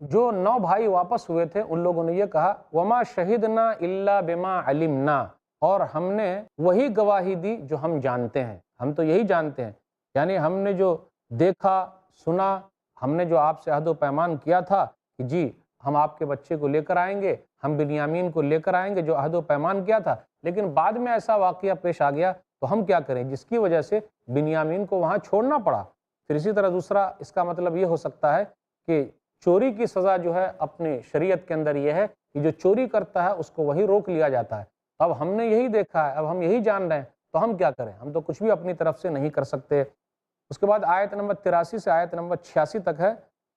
جو 9 بھائی واپس ہوئے تھے ان لوگوں نے یہ کہا، وما شہدنا الا بما علمنا، اور ہم نے وہی گواہی دی جو ہم جانتے ہیں، ہم تو یہی جانتے ہیں، یعنی ہم نے جو دیکھا سنا، ہم نے جو آپ سے عہد و پیمان کیا تھا کہ جی ہم آپ کے بچے کو لے کر آئیں گے، ہم بنیامین کو لے کر آئیں گے، جو عہد و پیمان کیا تھا، لیکن بعد میں ایسا واقعہ پیش آ گیا تو ہم کیا کریں، جس کی وجہ سے بنیامین کو وہاں چھوڑنا پڑا۔ پھر اسی طرح دوسرا اس کا مطلب یہ ہو سکتا ہے کہ چوری کی سزا جو ہے اپنی شریعت کے اندر یہ ہے کہ جو چوری کرتا ہے اس کو وہی روک لیا جاتا ہے۔ اب ہم نے یہی دیکھا ہے، اب ہم یہی جان رہے ہیں، تو ہم کیا کریں، ہم تو کچھ بھی اپنی طرف سے نہیں کر سکتے۔ اس کے بعد آیت نمبر 83 سے آیت نمبر 86 تک ہے۔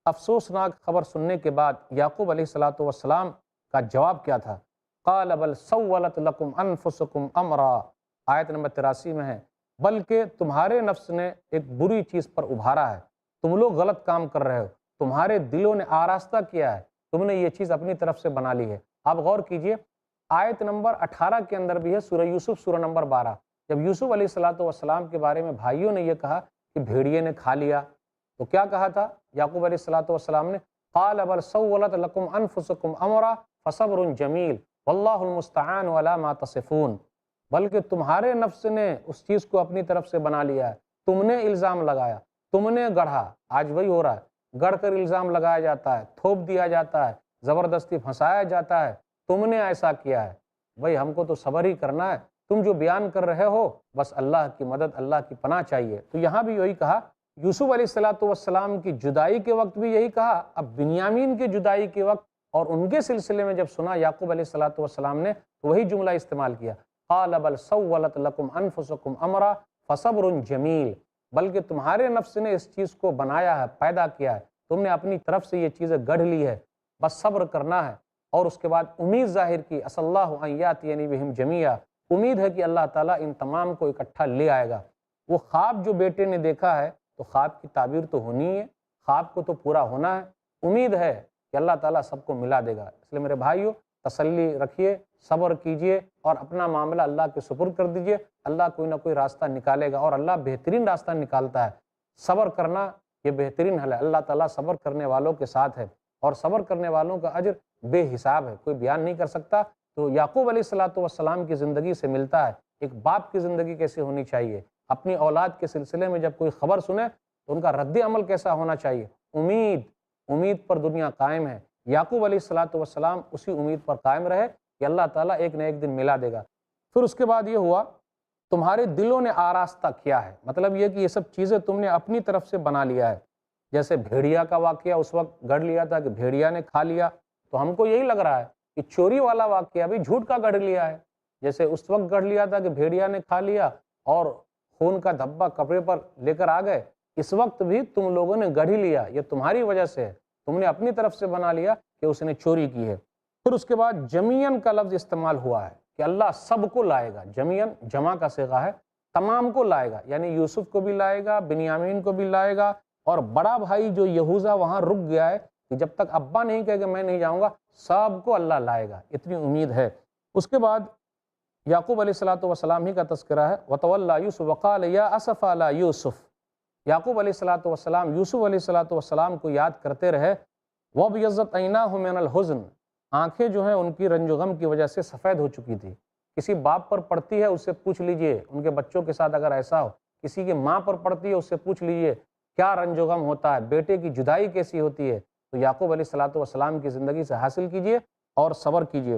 افسوسناک خبر سننے کے بعد یعقوب علیہ السلام کا جواب کیا تھا، قال بل سولت لکم انفسکم امرا، آیت نمبر 83 میں ہے، بلکہ تمہارے نفس نے ایک بری چیز پر ابھارا ہے، تم لوگ غلط کام کر رہے ہو، تمہارے دلوں نے آراستہ کیا ہے، تم نے یہ چیز اپنی طرف سے بنا لی ہے۔ آپ غور کیجئے، آیت نمبر 18 کے اندر بھی ہے، سورہ یوسف سورہ نمبر 12، جب یوسف علیہ السلام کے بارے میں بھائیوں نے یہ کہا کہ بھیڑیے نے کھا لیا، تو کیا کہا تھا یعقوب علیہ السلام نے، قال بل سولت لکم انفسکم امرا فصبر جمیل واللہ المستعان علی ما تصفون، بلکہ تمہارے نفس نے اس چیز کو اپنی طرف سے بنا لیا ہے، تم نے الزام لگایا، تم نے گڑھا، آج وہی ہو رہا ہے، گڑھ کر الزام لگایا جاتا ہے، تھوپ دیا جاتا ہے، زبردستی پھنسایا جاتا ہے، تم نے ایسا کیا ہے۔ بھائی ہم کو تو صبر ہی کرنا ہے، تم جو بیان کر رہے ہو بس اللہ کی مدد، اللہ کی پناہ چاہیے۔ تو یہاں بھی یہی کہا، یوسف علیہ السلام کی جدائی کے وقت بھی یہی کہا، اب بنیامین کی جدائی کے وقت اور ان کے سلسلے میں جب سنا یعقوب علیہ السلام نے تو وہی جملہ استعمال کیا، قال بل سولت لکم انفسکم امرا فصبر جمیل، بلکہ تمہارے نفس نے اس چیز کو بنایا ہے، پیدا کیا ہے، تم نے اپنی طرف سے یہ چیزیں گڑھ لی ہے، بس صبر کرنا ہے۔ اور اس کے بعد امید ظاہر کی، عسى اللہ ان یاتینی بہم جمیعا، امید ہے کہ اللہ تعالیٰ ان تمام کو اکٹھا لے آئے گا۔ وہ خواب جو بیٹے نے دیکھا ہے تو خواب کی تعبیر تو ہونی ہے، خواب کو تو پورا ہونا ہے، امید ہے کہ اللہ تعالیٰ سب کو ملا دے گا۔ اس لیے میرے بھائیو تسلی رکھیے، صبر کیجئے اور اپنا معاملہ اللہ کے سپرد کر دیجئے، اللہ کوئی نہ کوئی راستہ نکالے گا، اور اللہ بہترین راستہ نکالتا ہے۔ صبر کرنا یہ بہترین حل ہے، اللہ تعالیٰ صبر کرنے والوں کے ساتھ ہے، اور صبر کرنے والوں کا اجر بے حساب ہے، کوئی بیان نہیں کر سکتا۔ تو یعقوب علیہ السلام کی زندگی سے ملتا ہے ایک باپ کی زندگی کیسے ہونی چاہیے، اپنی اولاد کے سلسلے میں جب کوئی خبر سنے تو ان کا رد عمل کیسا ہونا چاہیے۔ امید پر دنیا قائم ہے، یعقوب علیہ السلام اسی امید پر قائم رہے کہ اللہ تعالیٰ ایک نہ ایک دن ملا دے گا۔ پھر اس کے بعد یہ ہوا، تمہارے دلوں نے آراستہ کیا ہے، مطلب یہ کہ یہ سب چیزیں تم نے اپنی طرف سے بنا لیا ہے۔ جیسے بھیڑیا کا واقعہ اس وقت گڑھ لیا تھا کہ بھیڑیا نے کھا لیا، تو ہم کو یہی لگ رہا ہے کہ چوری والا واقعہ بھی جھوٹ کا گڑھ لیا ہے، جیسے اس وقت گڑھ لیا تھا کہ بھیڑیا نے کھا لیا اور خون کا دھبا کپڑے پر لے کر آ گئے، اس وقت بھی تم لوگوں نے گڑھ ہی لیا، یہ تمہاری وجہ سے ہے، تم نے اپنی طرف سے بنا لیا کہ اس نے چوری کی ہے۔ پھر اس کے بعد جمیعاً کا لفظ استعمال ہوا ہے کہ اللہ سب کو لائے گا، جمیعاً جمع کا صیغہ ہے، تمام کو لائے گا، یعنی یوسف کو بھی لائے گا، بنیامین کو بھی لائے گا، اور بڑا بھائی جو یہوذا وہاں رک گیا ہے کہ جب تک ابا نہیں کہے کہ میں نہیں جاؤں گا، سب کو اللہ لائے گا، اتنی امید ہے۔ اس کے بعد یعقوب علیہ السلام ہی کا تذکرہ ہے، وَتَوَلَّى يُوسُفُ وَقَالَ يَا أَسَفَ عَلَى يُوسُف، یعقوب علیہ السلام یوسف علیہ السلام کو یاد کرتے رہے، وَابْيَضَّتْ عَيْنَاهُ مِنَ الْحُزْنِ، آنکھیں جو ہیں ان کی رنج و غم کی وجہ سے سفید ہو چکی تھی۔ کسی باپ پر پڑتی ہے، اس سے پوچھ لیجئے ان کے بچوں کے ساتھ اگر ایسا ہو، کسی کی ماں پر پڑتی ہے اس سے پوچھ لیجئے کیا رنج و غم ہوتا ہے، بیٹے کی جدائی کیسی ہوتی ہے، تو یعقوب علیہ الصلوۃ والسلام کی زندگی سے حاصل کیجئے اور صبر کیجئے۔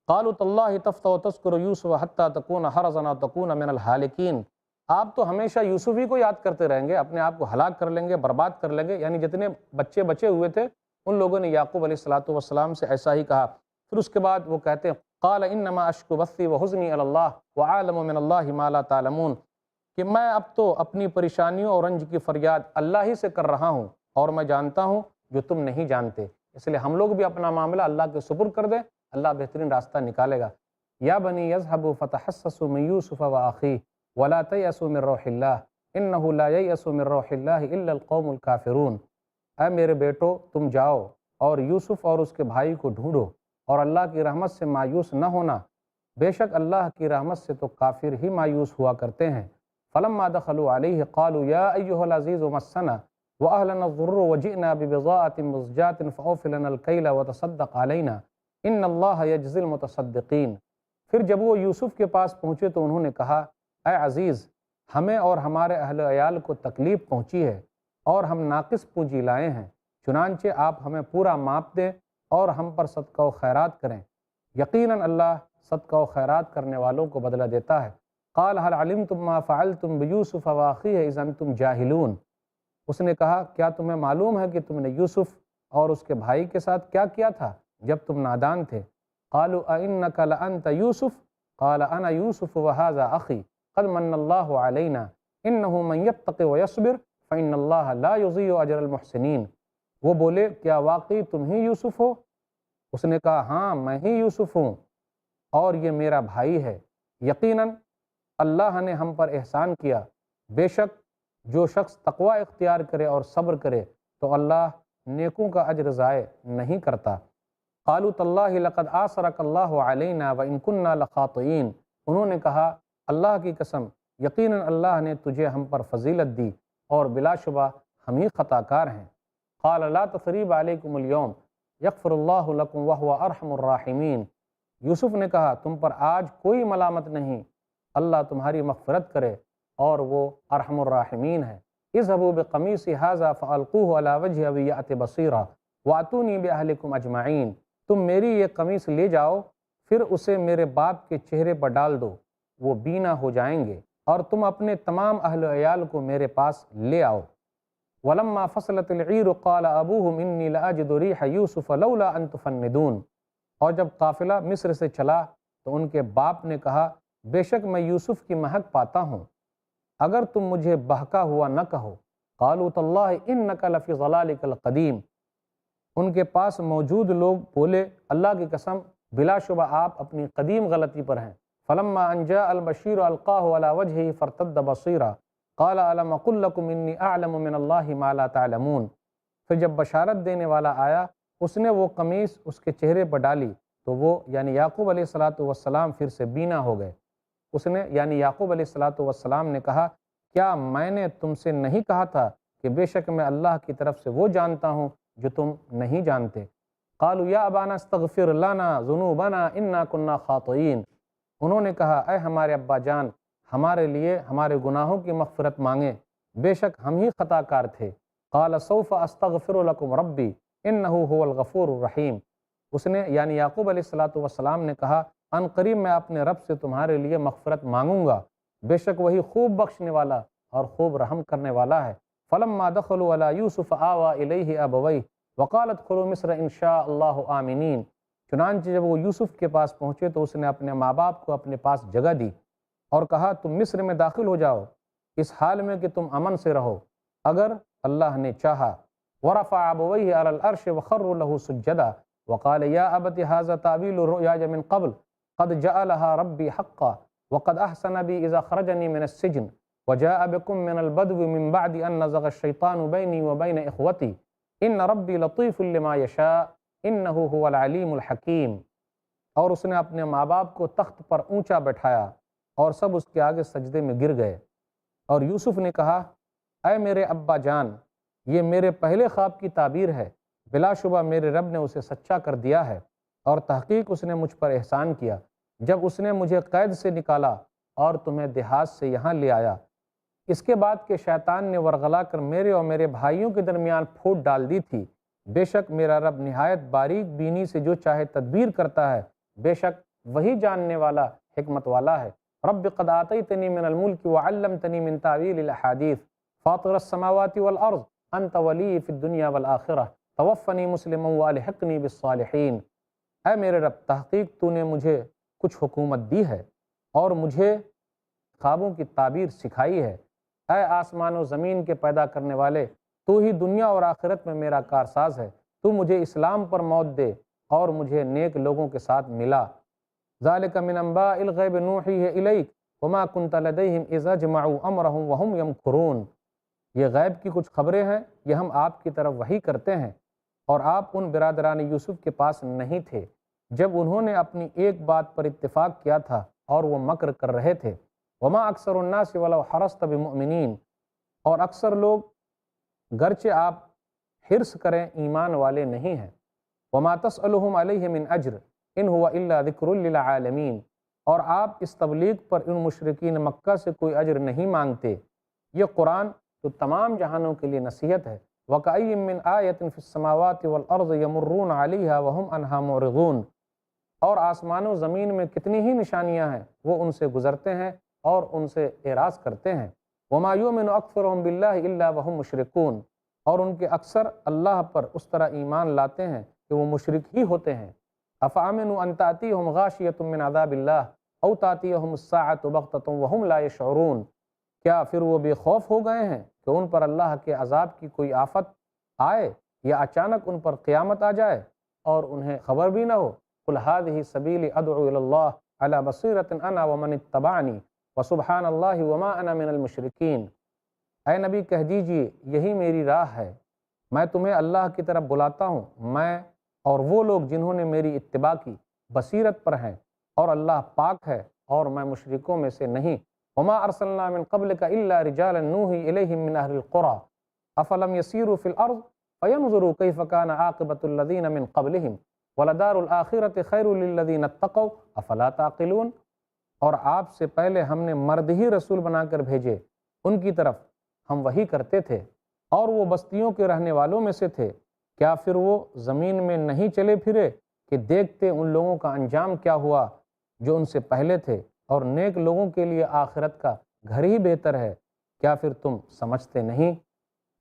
قالوا تاللہ تفتأ تذکر یوسف حتی تکون حرضا أو تکون من الہالکین، آپ تو ہمیشہ یوسف ہی کو یاد کرتے رہیں گے، اپنے آپ کو ہلاک کر لیں گے، برباد کر لیں گے۔ یعنی جتنے بچے بچے ہوئے تھے ان لوگوں نے یعقوب علیہ الصلوۃ والسلام سے ایسا ہی کہا۔ پھر اس کے بعد وہ کہتے ہیں قال انما اشکو بثی وحزنی الی اللہ وعالم من اللہ ما لا تعلمون، کہ میں اب تو اپنی پریشانیوں اور رنج کی فریاد اللہ ہی سے کر رہا ہوں اور میں جانتا ہوں جو تم نہیں جانتے، اس لیے ہم لوگ بھی اپنا معاملہ اللہ کے سپرد کر دیں، اللہ بہترین راستہ نکالے گا۔ یا بنی یذهبوا فتحسسوا من یوسف واخیہ ولا تیأسوا من روح اللہ انہ لا ییأس من روح اللہ الا القوم الکافرون، اے میرے بیٹو تم جاؤ اور یوسف اور اس کے بھائی کو ڈھونڈو اور اللہ کی رحمت سے مایوس نہ ہونا، بے شک اللہ کی رحمت سے تو کافر ہی مایوس ہوا کرتے ہیں۔ فلما دخلوا علیہ قالوا یا ایھا العزیز مسنا واہلنا الضر وجئنا ببضاعة مزجاة فاوف لنا الکیل وتصدق علینا ان اللہ یجزی المتصدقین۔ پھر جب وہ یوسف کے پاس پہنچے تو انہوں نے کہا اے عزیز، ہمیں اور ہمارے اہل عیال کو تکلیف پہنچی ہے اور ہم ناقص پونجی لائے ہیں، چنانچہ آپ ہمیں پورا ماپ دیں اور ہم پر صدقہ و خیرات کریں، یقیناً اللہ صدقہ و خیرات کرنے والوں کو بدلہ دیتا ہے۔ قال هل علمتم ما فعلتم بیوسف واخیہ اذ انتم جاہلون، اس نے کہا کیا تمہیں معلوم ہے کہ تم نے یوسف اور اس کے بھائی کے ساتھ کیا کیا تھا جب تم نادان تھے؟ قالوا اانک لانت یوسف قال انا یوسف وہذا اخی قد من اللہ علینا انہ من یتق ویصبر فان اللہ لا یضیع اجر المحسنین۔ وہ بولے کیا واقعی تم ہی یوسف ہو؟ اس نے کہا ہاں میں ہی یوسف ہوں اور یہ میرا بھائی ہے، یقیناً اللہ نے ہم پر احسان کیا، بے شک جو شخص تقوی اختیار کرے اور صبر کرے تو اللہ نیکوں کا اجر ضائع نہیں کرتا۔ قالوا تاللہ لقد آثرک اللہ علینا وان کنا لخاطئین، انہوں نے کہا اللہ کی قسم یقیناً اللہ نے تجھے ہم پر فضیلت دی اور بلا شبہ ہم ہی خطا کار ہیں۔ قال لا تثریب علیکم اليوم یغفر اللہ لکم وہو ارحم الراحمین، یوسف نے کہا تم پر آج کوئی ملامت نہیں، اللہ تمہاری مغفرت کرے اور وہ ارحم الراحمین ہے۔ اذهبوا بقمیصی ھذا فالقوہ علی وجہ ابی یأت بصیرا واتونی باہلکم اجمعین، تم میری یہ قمیص لے جاؤ پھر اسے میرے باپ کے چہرے پر ڈال دو، وہ بینا ہو جائیں گے، اور تم اپنے تمام اہل و عیال کو میرے پاس لے آؤ۔ ولما فصلت العیر قال ابوہم انی لاجد ریح یوسف لولا ان تفندون، اور جب قافلہ مصر سے چلا تو ان کے باپ نے کہا بے شک میں یوسف کی مہک پاتا ہوں، اگر تم مجھے بہکا ہوا نہ کہو۔ قالوا تاللہ انک لفی ضلالک القدیم، ان کے پاس موجود لوگ بولے اللہ کی قسم بلا شبہ آپ اپنی قدیم غلطی پر ہیں۔ فلما ان جاء البشیر القاہ علی وجہہ فارتد بصیرا قال الم اقل لکم انی اعلم من اللہ ما لا تعلمون، پھر جب بشارت دینے والا آیا اس نے وہ قمیص اس کے چہرے پر ڈالی تو وہ یعنی یعقوب علیہ الصلوۃ والسلام پھر سے بینا ہو گئے۔ اس نے یعنی یعقوب علیہ الصلوۃ والسلام نے کہا کیا میں نے تم سے نہیں کہا تھا کہ بے شک میں اللہ کی طرف سے وہ جانتا ہوں جو تم نہیں جانتے؟ قالوا یا ابانا استغفر لنا ذنوبنا انا کنا خاطئین، انہوں نے کہا اے ہمارے ابا جان ہمارے لیے ہمارے گناہوں کی مغفرت مانگیں، بے شک ہم ہی خطا کار تھے۔ قال سوف استغفر لکم ربی انہ هو الغفور الرحیم، اس نے یعنی یعقوب علیہ الصلوۃ والسلام نے کہا ان قریب میں اپنے رب سے تمہارے لیے مغفرت مانگوں گا، بے شک وہی خوب بخشنے والا اور خوب رحم کرنے والا ہے۔ فلما دخلوا علی یوسف آوى الیہ ابویہ وقال ادخلوا مصر ان شاء اللہ آمنین، چنانچہ جب وہ یوسف کے پاس پہنچے تو اس نے اپنے ماں باپ کو اپنے پاس جگہ دی اور کہا تم مصر میں داخل ہو جاؤ اس حال میں کہ تم امن سے رہو اگر اللہ نے چاہا۔ ورفع ابویہ علی العرش وخروا له سجدا وقال یا ابت ھذا تاویل رؤیای من قبل قد جعلها ربی حقا وقد احسن بی اذا خرجنی من السجن وجاء بكم من البدو من بعد ان نزغ الشیطان بینی وبین اخوتی ان ربی لطیف لما یشاء انہ هو العلیم الحکیم، اور اس نے اپنے ماں باپ کو تخت پر اونچا بٹھایا اور سب اس کے آگے سجدے میں گر گئے، اور یوسف نے کہا اے میرے ابا جان یہ میرے پہلے خواب کی تعبیر ہے، بلا شبہ میرے رب نے اسے سچا کر دیا ہے اور تحقیق اس نے مجھ پر احسان کیا جب اس نے مجھے قید سے نکالا اور تمہیں دیہات سے یہاں لے آیا۔ اس کے بعد کہ شیطان نے ورغلا کر میرے اور میرے بھائیوں کے درمیان پھوٹ ڈال دی تھی، بے شک میرا رب نہایت باریک بینی سے جو چاہے تدبیر کرتا ہے، بے شک وہی جاننے والا حکمت والا ہے۔ رب قد آتیتنی من الملک وعلمتنی من تعویل الاحادیث فاطر السماوات والارض انت ولی فی الدنیا والآخرہ توفنی مسلما والحقنی بالصالحین۔ اے میرے رب، تحقیق تو نے مجھے کچھ حکومت دی ہے اور مجھے خوابوں کی تعبیر سکھائی ہے۔ اے آسمان و زمین کے پیدا کرنے والے، تو ہی دنیا اور آخرت میں میرا کارساز ہے۔ تو مجھے اسلام پر موت دے اور مجھے نیک لوگوں کے ساتھ ملا۔ ذالک من انباء الغیب نوحیہ الیک وما کنت لدیہم اذ اجمعوا امرہم وہم یمکرون۔ یہ غیب کی کچھ خبریں ہیں، یہ ہم آپ کی طرف وحی کرتے ہیں، اور آپ ان برادران یوسف کے پاس نہیں تھے جب انہوں نے اپنی ایک بات پر اتفاق کیا تھا اور وہ مکر کر رہے تھے۔ وما اکثر الناس ولو حرصت بمؤمنین، اور اکثر لوگ گرچہ آپ حرص کریں ایمان والے نہیں ہیں۔ وما تسألهم علیہ من اجر ان هو الا ذکر للعالمین، اور آپ اس تبلیغ پر ان مشرکین مکہ سے کوئی اجر نہیں مانگتے۔ یہ قرآن تو تمام جہانوں کے لیے نصیحت ہے۔ وَكَأَيٍّ مِّنْ آیَةٍ فِي السَّمَاوَاتِ وَالْأَرْضِ يَمُرُّونَ عَلَيْهَا وَهُمْ عَنْهَا مُعْرِضُونَ، اور آسمان و زمین میں کتنی ہی نشانیاں ہیں، وہ ان سے گزرتے ہیں اور ان سے اعراض کرتے ہیں۔ وَمَا يُؤْمِنُ أَكْثَرُهُم بِاللَّهِ إِلَّا وَهُمْ مُشْرِكُونَ، اور ان کے اکثر اللہ پر اس طرح ایمان لاتے ہیں کہ وہ مشرک ہی ہوتے ہیں۔ أَفَأَمِنُوا أَن تَأْتِيَهُمْ غَاشِيَةٌ مِّنْ عَذَابِ اللَّهِ أَوْ تَأْتِيَهُمُ السَّاعَةُ بَغْتَةً وَهُمْ لَا يَشْعُرُونَ، کیا پھر وہ بے خوف ہو گئے ہیں کہ ان پر اللہ کے عذاب کی کوئی آفت آئے یا اچانک ان پر قیامت آ جائے اور انہیں خبر بھی نہ ہو؟ قُلْ هَٰذِهِ سَبِيلِي أَدْعُو إِلَى اللَّهِ عَلَىٰ بَصِيرَةٍ أَنَا وَمَنِ اتَّبَعَنِي وَسُبْحَانَ اللَّهِ وَمَا أَنَا مِنَ الْمُشْرِكِينَ۔ اے نبی کہہ دیجئے یہی میری راہ ہے، میں تمہیں اللہ کی طرف بلاتا ہوں، میں اور وہ لوگ جنہوں نے میری اتباع کی بصیرت پر ہیں، اور اللہ پاک ہے اور میں مشرکوں میں سے نہیں۔ وما ارسلنا من قبلك الا رجالا نوحي اليهم من اهل القرى افلم يسيروا في الارض فينظروا كيف كان عاقبة الذين من قبلهم ولدار الاخرة خير للذين اتقوا افلا تعقلون۔ اور آپ سے پہلے ہم نے مرد ہی رسول بنا کر بھیجے، ان کی طرف ہم وحی کرتے تھے، اور وہ بستیوں کے رہنے والوں میں سے تھے، کیا پھر وہ زمین میں نہیں چلے پھرے کہ دیکھتے ان لوگوں کا انجام کیا ہوا جو ان سے پہلے تھے، اور نیک لوگوں کے لیے آخرت کا گھر ہی بہتر ہے، کیا پھر تم سمجھتے نہیں؟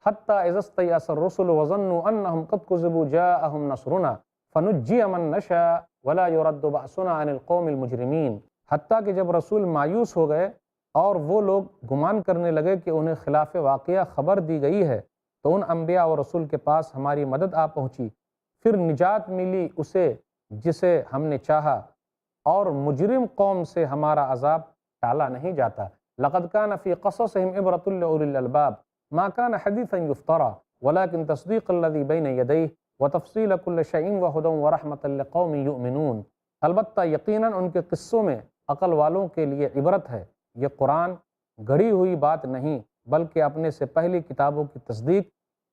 حتیٰ اذا استیأس الرسل وظنوا انہم قد کذبوا جاءہم نصرنا فنجی من نشاء ولا يرد بأسنا عن القوم المجرمین۔ حتیٰ کہ جب رسول مایوس ہو گئے اور وہ لوگ گمان کرنے لگے کہ انہیں خلاف واقعہ خبر دی گئی ہے، تو ان انبیاء اور رسول کے پاس ہماری مدد آ پہنچی، پھر نجات ملی اسے جسے ہم نے چاہا، اور مجرم قوم سے ہمارا عذاب ٹالا نہیں جاتا۔ لقد كان في قصصهم عبرة لأولي الألباب ما كان حديثا يفترى ولكن تصديق الذي بين يديه وتفصيل كل شيء وهدى ورحمة لقوم يؤمنون۔ البتہ یقیناً ان کے قصوں میں عقل والوں کے لیے عبرت ہے۔ یہ قرآن گھڑی ہوئی بات نہیں بلکہ اپنے سے پہلی کتابوں کی تصدیق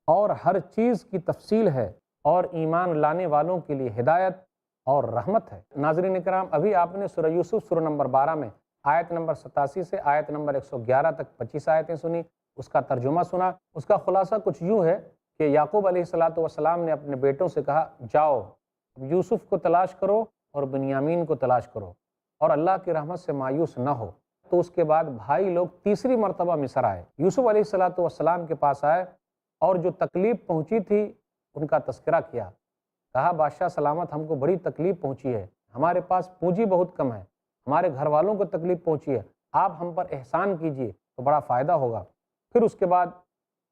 اور ہر چیز کی تفصیل ہے، اور ایمان لانے والوں کے لیے ہدایت اور رحمت ہے۔ ناظرین کرام، ابھی آپ نے سورہ یوسف سورہ نمبر 12 میں آیت نمبر 87 سے آیت نمبر 111 تک 25 آیتیں سنی، اس کا ترجمہ سنا۔ اس کا خلاصہ کچھ یوں ہے کہ یعقوب علیہ السلام نے اپنے بیٹوں سے کہا، جاؤ یوسف کو تلاش کرو اور بنیامین کو تلاش کرو، اور اللہ کی رحمت سے مایوس نہ ہو۔ تو اس کے بعد بھائی لوگ تیسری مرتبہ مصر آئے، یوسف علیہ السلام کے پاس آئے، اور جو تکلیف پہنچی تھی ان کا تذکرہ کیا۔ کہا، بادشاہ سلامت، ہم کو بڑی تکلیف پہنچی ہے، ہمارے پاس پونجی بہت کم ہے، ہمارے گھر والوں کو تکلیف پہنچی ہے، آپ ہم پر احسان کیجئے تو بڑا فائدہ ہوگا۔ پھر اس کے بعد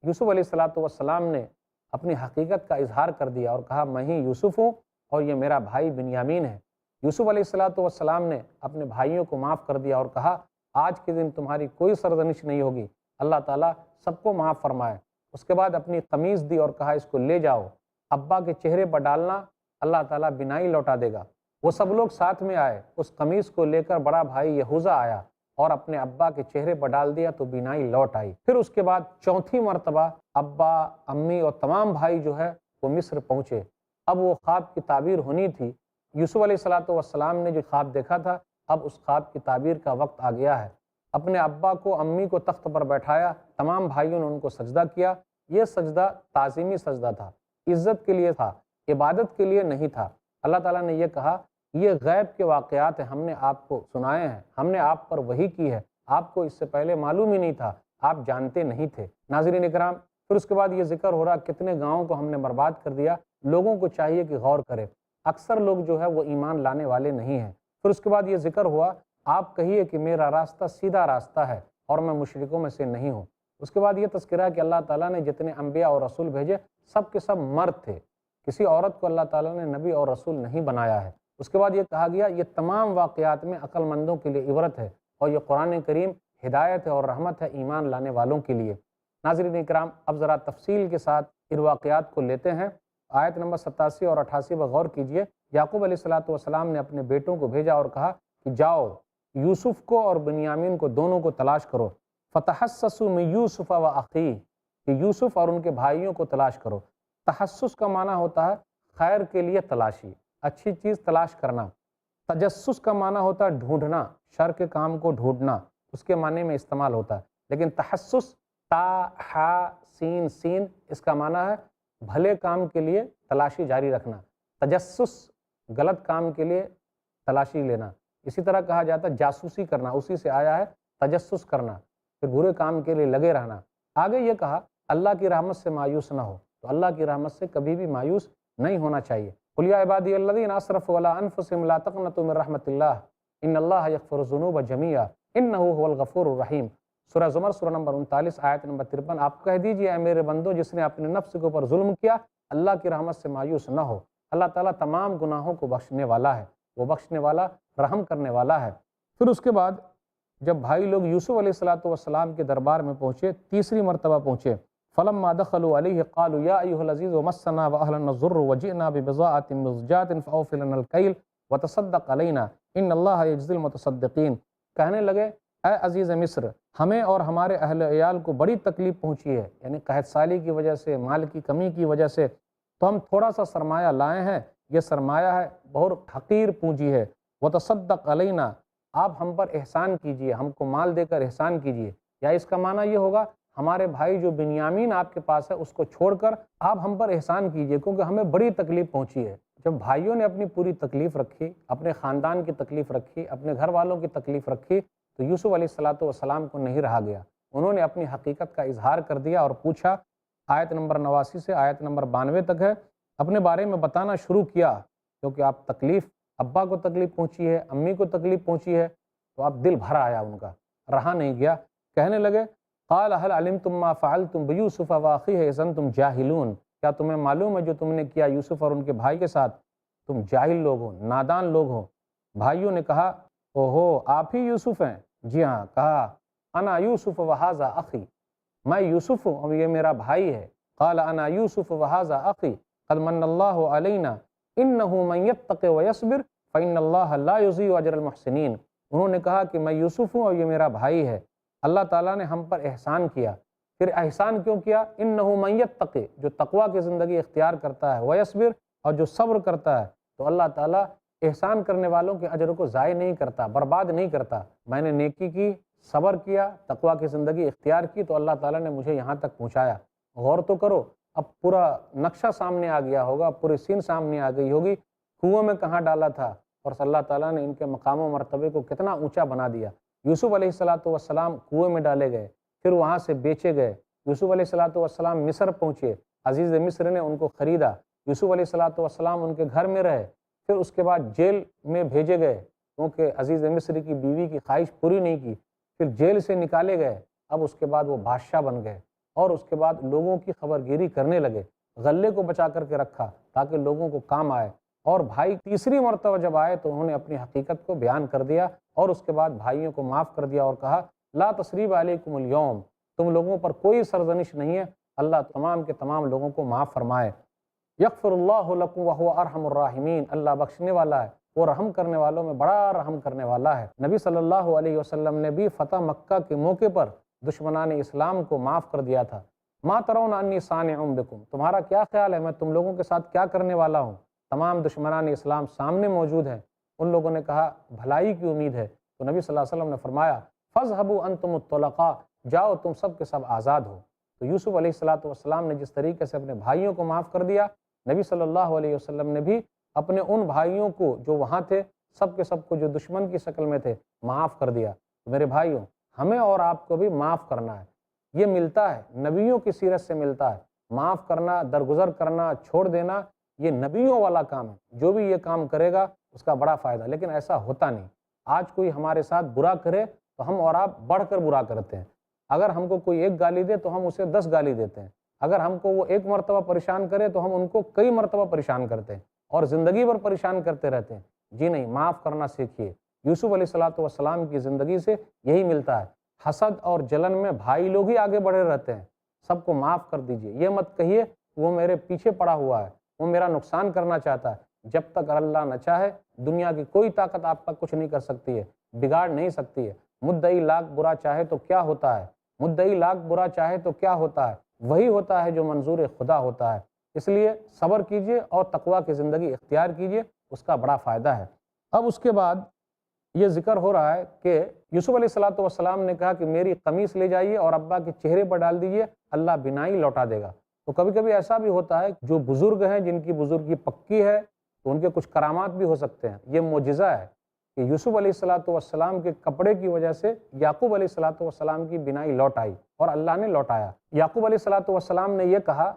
یوسف علیہ السلام نے اپنی حقیقت کا اظہار کر دیا اور کہا، میں ہی یوسف ہوں اور یہ میرا بھائی بنیامین ہے۔ یوسف علیہ السلام نے اپنے بھائیوں کو معاف کر دیا اور کہا، آج کے دن تمہاری کوئی سرزنش نہیں ہوگی، اللہ تعالیٰ سب کو معاف فرمائے۔ اس کے بعد اپنی قمیص دی اور کہا، اس کو لے جاؤ، ابا کے چہرے پر ڈالنا، اللہ تعالیٰ بینائی لوٹا دے گا۔ وہ سب لوگ ساتھ میں آئے، اس قمیص کو لے کر بڑا بھائی یہوذا آیا اور اپنے ابا کے چہرے پر ڈال دیا تو بینائی لوٹ آئی۔ پھر اس کے بعد چوتھی مرتبہ ابا، امی اور تمام بھائی جو ہے وہ مصر پہنچے۔ اب وہ خواب کی تعبیر ہونی تھی۔ یوسف علیہ السلام نے جو خواب دیکھا تھا، اب اس خواب کی تعبیر کا وقت آ گیا ہے۔ اپنے ابا کو امی کو تخت پر بیٹھایا، تمام بھائیوں نے ان کو سجدہ کیا۔ یہ سجدہ تعظیمی سجدہ تھا، عزت کے لیے تھا، عبادت کے لیے نہیں تھا۔ اللہ تعالیٰ نے یہ کہا یہ غیب کے واقعات ہیں، ہم نے آپ کو سنائے ہیں، ہم نے آپ پر وحی کی ہے، آپ کو اس سے پہلے معلوم ہی نہیں تھا، آپ جانتے نہیں تھے۔ ناظرین اکرام، پھر اس کے بعد یہ ذکر ہو رہا کتنے گاؤں کو ہم نے برباد کر دیا۔ لوگوں کو چاہیے کہ غور کرے، اکثر لوگ جو ہے وہ ایمان لانے والے نہیں ہیں۔ پھر اس کے بعد یہ ذکر ہوا آپ کہیے کہ میرا راستہ سیدھا راستہ ہے اور میں مشرکوں میں سے نہیں ہوں۔ اس کے بعد یہ تذکرہ کہ اللہ تعالیٰ نے جتنے انبیاء اور رسول بھیجے سب کے سب مرد تھے، کسی عورت کو اللہ تعالیٰ نے نبی اور رسول نہیں بنایا ہے۔ اس کے بعد یہ کہا گیا یہ تمام واقعات میں عقل مندوں کے لیے عبرت ہے اور یہ قرآن کریم ہدایت ہے اور رحمت ہے ایمان لانے والوں کے لیے۔ ناظرین اکرام، اب ذرا تفصیل کے ساتھ ان واقعات کو لیتے ہیں۔ آیت نمبر 87 اور 88 پر غور کیجئے۔ یعقوب علیہ السلام نے اپنے بیٹوں کو بھیجا اور کہا کہ جاؤ یوسف کو اور بنیامین کو دونوں کو تلاش کرو، فتحسسوا من یوسف و اخیہ، کہ یوسف اور ان کے بھائیوں کو تلاش کرو۔ تحسس کا معنی ہوتا ہے خیر کے لیے تلاشی، اچھی چیز تلاش کرنا۔ تجسس کا معنی ہوتا ہے ڈھونڈنا، شر کے کام کو ڈھونڈنا، اس کے معنی میں استعمال ہوتا ہے۔ لیکن تحسس تا ہا سین سین اس کا معنی ہے بھلے کام کے لیے تلاشی جاری رکھنا، تجسس غلط کام کے لیے تلاشی لینا۔ اسی طرح کہا جاتا ہے جاسوسی کرنا، اسی سے آیا ہے تجسس کرنا، پھر برے کام کے لیے لگے رہنا۔ آگے یہ کہا اللہ کی رحمت سے مایوس نہ ہو، تو اللہ کی رحمت سے کبھی بھی مایوس نہیں ہونا چاہیے۔ قل یا عبادی الذین اسرفوا علی انفسہم لا تقنطوا من رحمت اللہ ان اللہ یغفر الذنوب جمیعا انہ هو الغفور الرحیم۔ سورہ زمر سورہ نمبر 39 آیت نمبر 53۔ آپ کہہ دیجئے اے میرے بندو جس نے اپنے نفس کے اوپر ظلم کیا اللہ کی رحمت سے مایوس نہ ہو، اللہ تعالیٰ تمام گناہوں کو بخشنے والا ہے، وہ بخشنے والا رحم کرنے والا ہے۔ پھر اس کے بعد جب بھائی لوگ یوسف علیہ السلام کے دربار میں پہنچے، تیسری مرتبہ پہنچے، فلما دخلوا علیہ قالوا یا ایھا العزیز مسنا واہلنا الضر وجئنا ببضاعۃ مزجاۃ فاوف لنا الکیل وتصدق علینا ان اللہ یجزی المتصدقین۔ کہنے لگے اے عزیز مصر، ہمیں اور ہمارے اہل عیال کو بڑی تکلیف پہنچی ہے، یعنی قحط سالی کی وجہ سے، مال کی کمی کی وجہ سے، تو ہم تھوڑا سا سرمایہ لائے ہیں، یہ سرمایہ ہے بہت حقیر پونجی ہے۔ وتصدق علینا، آپ ہم پر احسان کیجئے، ہم کو مال دے کر احسان کیجئے۔ یا اس کا معنی یہ ہوگا ہمارے بھائی جو بنیامین آپ کے پاس ہے اس کو چھوڑ کر آپ ہم پر احسان کیجئے، کیونکہ ہمیں بڑی تکلیف پہنچی ہے۔ جب بھائیوں نے اپنی پوری تکلیف رکھی، اپنے خاندان کی تکلیف رکھی، اپنے گھر والوں کی تکلیف رکھی، تو یوسف علیہ السلام کو نہیں رہا گیا، انہوں نے اپنی حقیقت کا اظہار کر دیا اور پوچھا۔ آیت نمبر 89 سے آیت نمبر 92 تک ہے، اپنے بارے میں بتانا شروع کیا، کیونکہ آپ تکلیف، ابا کو تکلیف پہنچی ہے، امی کو تکلیف پہنچی ہے، تو آپ دل بھر آیا ان کا، رہا نہیں گیا۔ کہنے لگے قال هل علمتم ما فعلتم بیوسف واخیہ اذ انتم جاہلون، کیا تمہیں معلوم ہے جو تم نے کیا یوسف اور ان کے بھائی کے ساتھ؟ تم جاہل لوگ ہو، نادان لوگ ہو۔ بھائیوں نے کہا اوہو آپ ہی یوسف ہیں؟ جی ہاں۔ کہا انا یوسف وہذا اخی، میں یوسف ہوں اور یہ میرا بھائی ہے۔ قال انا یوسف وہذا اخی قد من اللہ علینا انہ من یتق ویصبر فإن اللہ لا یضیع اجر المحسنین۔ انہوں نے کہا کہ میں یوسف ہوں اور یہ میرا بھائی ہے، اللہ تعالیٰ نے ہم پر احسان کیا۔ پھر احسان کیوں کیا؟ انہ من یتق، جو تقوی کی زندگی اختیار کرتا ہے، ویصبر، اور جو صبر کرتا ہے، تو اللہ تعالیٰ احسان کرنے والوں کے اجر کو ضائع نہیں کرتا، برباد نہیں کرتا۔ میں نے نیکی کی، صبر کیا، تقوی کی زندگی اختیار کی، تو اللہ تعالیٰ نے مجھے یہاں تک پہنچایا۔ غور تو کرو، اب پورا نقشہ سامنے آ گیا ہوگا، پوری سین سامنے آ گئی ہوگی، کنویں میں کہاں ڈالا تھا، اور اللہ تعالیٰ نے ان کے مقام و مرتبے کو کتنا اونچا بنا دیا۔ یوسف علیہ السلام کنویں میں ڈالے گئے، پھر وہاں سے بیچے گئے۔ یوسف علیہ السلام مصر پہنچے، عزیز مصر نے ان کو خریدا۔ یوسف علیہ السلام ان کے گھر میں رہے، پھر اس کے بعد جیل میں بھیجے گئے، کیونکہ عزیز مصر کی بیوی کی خواہش پوری نہیں کی، پھر جیل سے نکالے گئے۔ اب اس کے بعد وہ بادشاہ بن گئے، اور اس کے بعد لوگوں کی خبر گیری کرنے لگے، غلے کو بچا کر کے رکھا تاکہ لوگوں کو کام آئے۔ اور بھائی تیسری مرتبہ جب آئے تو انہوں نے اپنی حقیقت کو بیان کر دیا، اور اس کے بعد بھائیوں کو معاف کر دیا اور کہا لا تثریب علیکم اليوم، تم لوگوں پر کوئی سرزنش نہیں ہے، اللہ تمام کے تمام لوگوں کو معاف فرمائے۔ یغفر اللہ لکم وہو ارحم الراحمین، اللہ بخشنے والا ہے، وہ رحم کرنے والوں میں بڑا رحم کرنے والا ہے۔ نبی صلی اللہ علیہ وسلم نے بھی فتح مکہ کے موقع پر دشمنان اسلام کو معاف کر دیا تھا۔ ما ترون انی صانع بکم، تمہارا کیا خیال ہے میں تم لوگوں کے ساتھ کیا کرنے والا ہوں؟ تمام دشمنان اسلام سامنے موجود ہیں۔ ان لوگوں نے کہا بھلائی کی امید ہے، تو نبی صلی اللہ علیہ وسلم نے فرمایا فَاذْهَبُوا أَنْتُمُ الطُّلَقَاء، جاؤ تم سب کے سب آزاد ہو۔ تو یوسف علیہ السلام نے جس طریقے سے اپنے بھائیوں کو معاف کر دیا، نبی صلی اللہ علیہ وسلم نے بھی اپنے ان بھائیوں کو جو وہاں تھے، سب کے سب کو جو دشمن کی شکل میں تھے، معاف کر دیا۔ میرے بھائیوں، ہمیں اور آپ کو بھی معاف کرنا ہے۔ یہ ملتا ہے، نبیوں کی سیرت سے ملتا ہے۔ معاف کرنا، درگزر کرنا، چھوڑ دینا، یہ نبیوں والا کام ہے۔ جو بھی یہ کام کرے گا اس کا بڑا فائدہ، لیکن ایسا ہوتا نہیں۔ آج کوئی ہمارے ساتھ برا کرے تو ہم اور آپ بڑھ کر برا کرتے ہیں۔ اگر ہم کو کوئی ایک گالی دے تو ہم اسے 10 گالی دیتے ہیں۔ اگر ہم کو وہ ایک مرتبہ پریشان کرے تو ہم ان کو کئی مرتبہ پریشان کرتے ہیں اور زندگی بھر پریشان کرتے رہتے ہیں۔ جی نہیں، معاف کرنا سیکھیے۔ یوسف علیہ السلام کی زندگی سے یہی ملتا ہے۔ حسد اور جلن میں بھائی لوگ ہی آگے بڑھے رہتے ہیں۔ سب کو معاف کر دیجئے۔ یہ مت کہیے وہ میرے پیچھے پڑا ہوا ہے، وہ میرا نقصان کرنا چاہتا ہے۔ جب تک اللہ نہ چاہے، دنیا کی کوئی طاقت آپ کا کچھ نہیں کر سکتی ہے، بگاڑ نہیں سکتی ہے۔ مدعی لاکھ برا چاہے تو کیا ہوتا ہے؟ مدعی لاکھ برا چاہے تو کیا ہوتا ہے؟ وہی ہوتا ہے جو منظور خدا ہوتا ہے۔ اس لیے صبر کیجئے اور تقویٰ کی زندگی اختیار کیجئے، اس کا بڑا فائدہ ہے۔ اب اس کے بعد یہ ذکر ہو رہا ہے کہ یوسف علیہ السلام نے کہا کہ میری قمیص لے جائیے اور ابا کے چہرے پر ڈال دیجئے، اللہ بینائی لوٹا دے گا۔ تو کبھی کبھی ایسا بھی ہوتا ہے، جو بزرگ ہیں، جن کی بزرگی پکی ہے، تو ان کے کچھ کرامات بھی ہو سکتے ہیں۔ یہ معجزہ ہے کہ یوسف علیہ السلام کے کپڑے کی وجہ سے یعقوب علیہ السلام کی بینائی لوٹ آئی اور اللہ نے لوٹایا۔ یعقوب علیہ السلام نے یہ کہا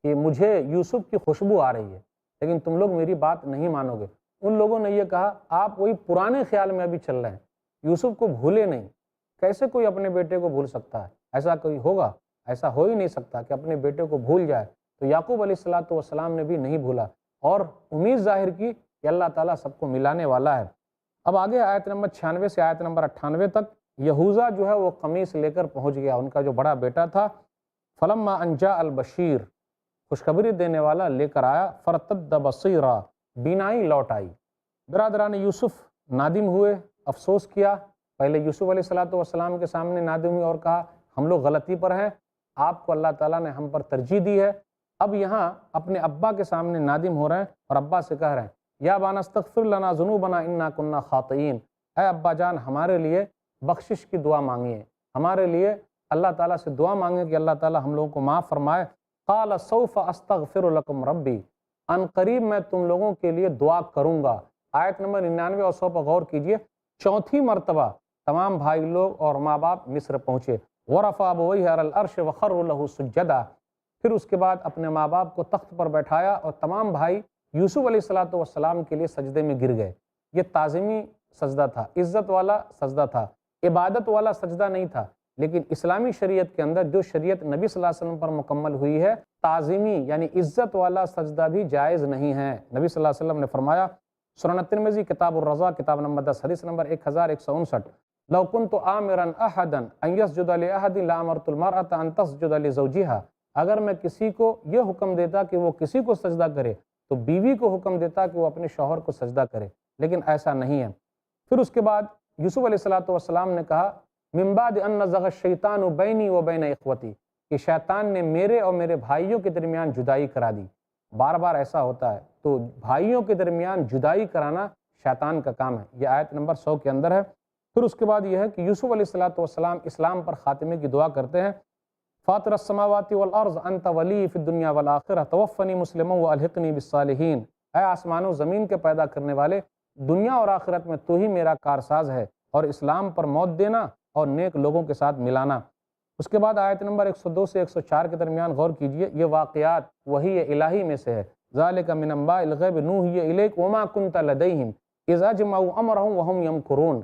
کہ مجھے یوسف کی خوشبو آ رہی ہے، لیکن تم لوگ میری بات نہیں مانو گے۔ ان لوگوں نے یہ کہا آپ وہی پرانے خیال میں ابھی چل رہے ہیں، یوسف کو بھولے نہیں۔ کیسے کوئی اپنے بیٹے کو بھول سکتا ہے؟ ایسا کوئی ہوگا؟ ایسا ہو ہی نہیں سکتا کہ اپنے بیٹے کو بھول جائے۔ تو یعقوب علیہ السلام نے بھی نہیں بھولا اور امید ظاہر کی کہ اللہ تعالیٰ سب کو ملانے والا ہے۔ اب آگے آیت نمبر 96 سے آیت نمبر 98 تک یہوذا جو ہے وہ قمیص لے کر پہنچ گیا، ان کا جو بڑا بیٹا تھا۔ فلما ان جاء البشیر، خوشخبری دینے والا لے کر آیا، فرتد بصیرا، بینائی لوٹ آئی۔ برادران یوسف نادم ہوئے، افسوس کیا۔ پہلے یوسف علیہ السلام کے سامنے نادم ہوئے اور کہا ہم لوگ غلطی پر ہیں، آپ کو اللہ تعالیٰ نے ہم پر ترجیح دی ہے۔ اب یہاں اپنے ابا کے سامنے نادم ہو رہے ہیں اور ابا سے کہہ رہے ہیں یا ابانا استغفر لنا ذنوبنا انا کنا خاطئین، اے ابا جان ہمارے لیے بخشش کی دعا مانگیے، ہمارے لیے اللہ تعالیٰ سے دعا مانگیں کہ اللہ تعالیٰ ہم لوگوں کو معاف فرمائے۔ قال سوف استغفر لکم ربی، ان قریب میں تم لوگوں کے لیے دعا کروں گا۔ آیت نمبر 99 اور 100 پر غور کیجئے، چوتھی مرتبہ تمام بھائی لوگ اور ماں باپ مصر پہنچے۔ ورفع ابویہ علی العرش وخروا لہ سجدا، پھر اس کے بعد اپنے ماں باپ کو تخت پر بیٹھایا اور تمام بھائی یوسف علیہ السلام کے لیے سجدے میں گر گئے۔ یہ تعظیمی سجدہ تھا، عزت والا سجدہ تھا، عبادت والا سجدہ نہیں تھا۔ لیکن اسلامی شریعت کے اندر جو شریعت نبی صلی اللہ علیہ وسلم پر مکمل ہوئی ہے، تعظیمی یعنی عزت والا سجدہ بھی جائز نہیں ہے۔ نبی صلی اللہ علیہ وسلم نے فرمایا، سنن ترمذی کتاب الرضا کتاب نمبر 10 حدیث نمبر 1159، لو كنت آمرا احدا ان يسجد لاحد لامرت المرأة ان تسجد لزوجها، اگر میں کسی کو یہ حکم دیتا کہ وہ کسی کو سجدہ کرے تو بیوی کو حکم دیتا کہ وہ اپنے شوہر کو سجدہ کرے، لیکن ایسا نہیں ہے۔ پھر اس کے بعد یوسف علیہ السلام نے کہا من بعد ان نزغ الشیطان بینی و بین اخوتی، کہ شیطان نے میرے اور میرے بھائیوں کے درمیان جدائی کرا دی۔ بار بار ایسا ہوتا ہے، تو بھائیوں کے درمیان جدائی کرانا شیطان کا کام ہے۔ یہ آیت نمبر 100 کے اندر ہے۔ پھر اس کے بعد یہ ہے کہ یوسف علیہ السلام اسلام پر خاتمے کی دعا کرتے ہیں، فاطر السماوات والارض انت ولی فی الدنیا والآخرہ توفنی مسلما والحقنی بالصالحین، اے آسمان و زمین کے پیدا کرنے والے، دنیا اور آخرت میں تو ہی میرا کارساز ہے، اور اسلام پر موت دینا اور نیک لوگوں کے ساتھ ملانا۔ اس کے بعد آیت نمبر 102 سے 104 کے درمیان غور کیجئے، یہ واقعات وحی الہی میں سے ہے۔ ذالک من انباء الغیب نوحی الیک وما کنت لدیہم اذ اجمعوا امرہم وہم یمکرون،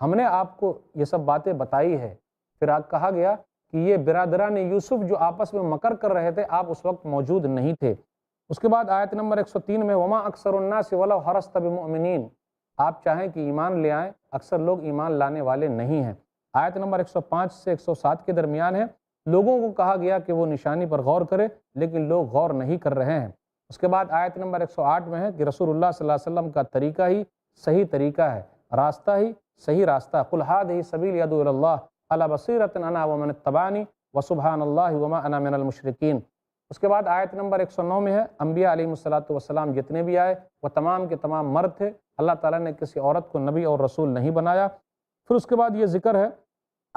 ہم نے آپ کو یہ سب باتیں بتائی ہے۔ پھر کہا گیا کہ یہ برادران یوسف جو آپس میں مکر کر رہے تھے، آپ اس وقت موجود نہیں تھے۔ اس کے بعد آیت نمبر 103 میں وما اکثر الناس ولو حرصت بمؤمنین، آپ چاہیں کہ ایمان لے آئیں، اکثر لوگ ایمان لانے والے نہیں ہیں۔ آیت نمبر 105 سے 107 کے درمیان ہے، لوگوں کو کہا گیا کہ وہ نشانی پر غور کرے، لیکن لوگ غور نہیں کر رہے ہیں۔ اس کے بعد آیت نمبر 108 میں ہے کہ رسول اللہ صلی اللہ علیہ وسلم کا طریقہ ہی صحیح طریقہ ہے، راستہ ہی صحیح راستہ، قل ھذہ سبیلی ادعو الی اللہ علی بصیرۃ انا ومن اتبعنی وسبحان اللہ وما انا من المشرکین۔ اس کے بعد آیت نمبر 109 میں ہے، انبیاء علیہ السلام جتنے بھی آئے وہ تمام کے تمام مرد تھے، اللہ تعالیٰ نے کسی عورت کو نبی اور رسول نہیں بنایا۔ پھر اس کے بعد یہ ذکر ہے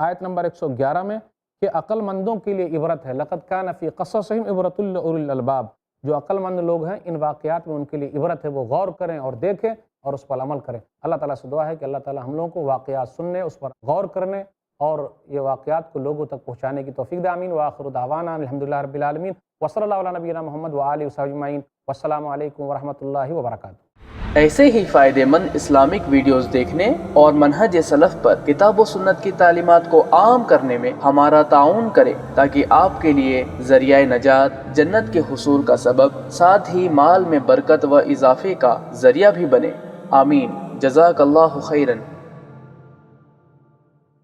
آیت نمبر 111 میں کہ عقل مندوں کے لیے عبرت ہے، لقد کان فی قصصہم عبرۃ لأولی الالباب، جو عقل مند لوگ ہیں ان واقعات میں ان کے لیے عبرت ہے، وہ غور کریں اور دیکھیں اور اس پر عمل کریں۔ اللہ تعالیٰ سے دعا ہے کہ اللہ تعالیٰ ہم لوگوں کو واقعات سننے، اس پر غور کرنے اور یہ واقعات کو لوگوں تک پہنچانے کی توفیق دے۔ آمین۔ وآخر دعوانا الحمدللہ رب العالمین، وصلی اللہ علی نبینا محمد وآلہ وصحبہ اجمعین، والسلام علیکم ورحمۃ اللہ وبرکاتہ۔ ایسے ہی فائدہ مند اسلامک ویڈیوز دیکھنے اور منہج سلف پر کتاب و سنت کی تعلیمات کو عام کرنے میں ہمارا تعاون کریں، تاکہ آپ کے لیے ذریعہ نجات، جنت کے حصول کا سبب، ساتھ ہی مال میں برکت و اضافے کا ذریعہ بھی بنے۔ آمین۔ جزاک اللہ خیرن۔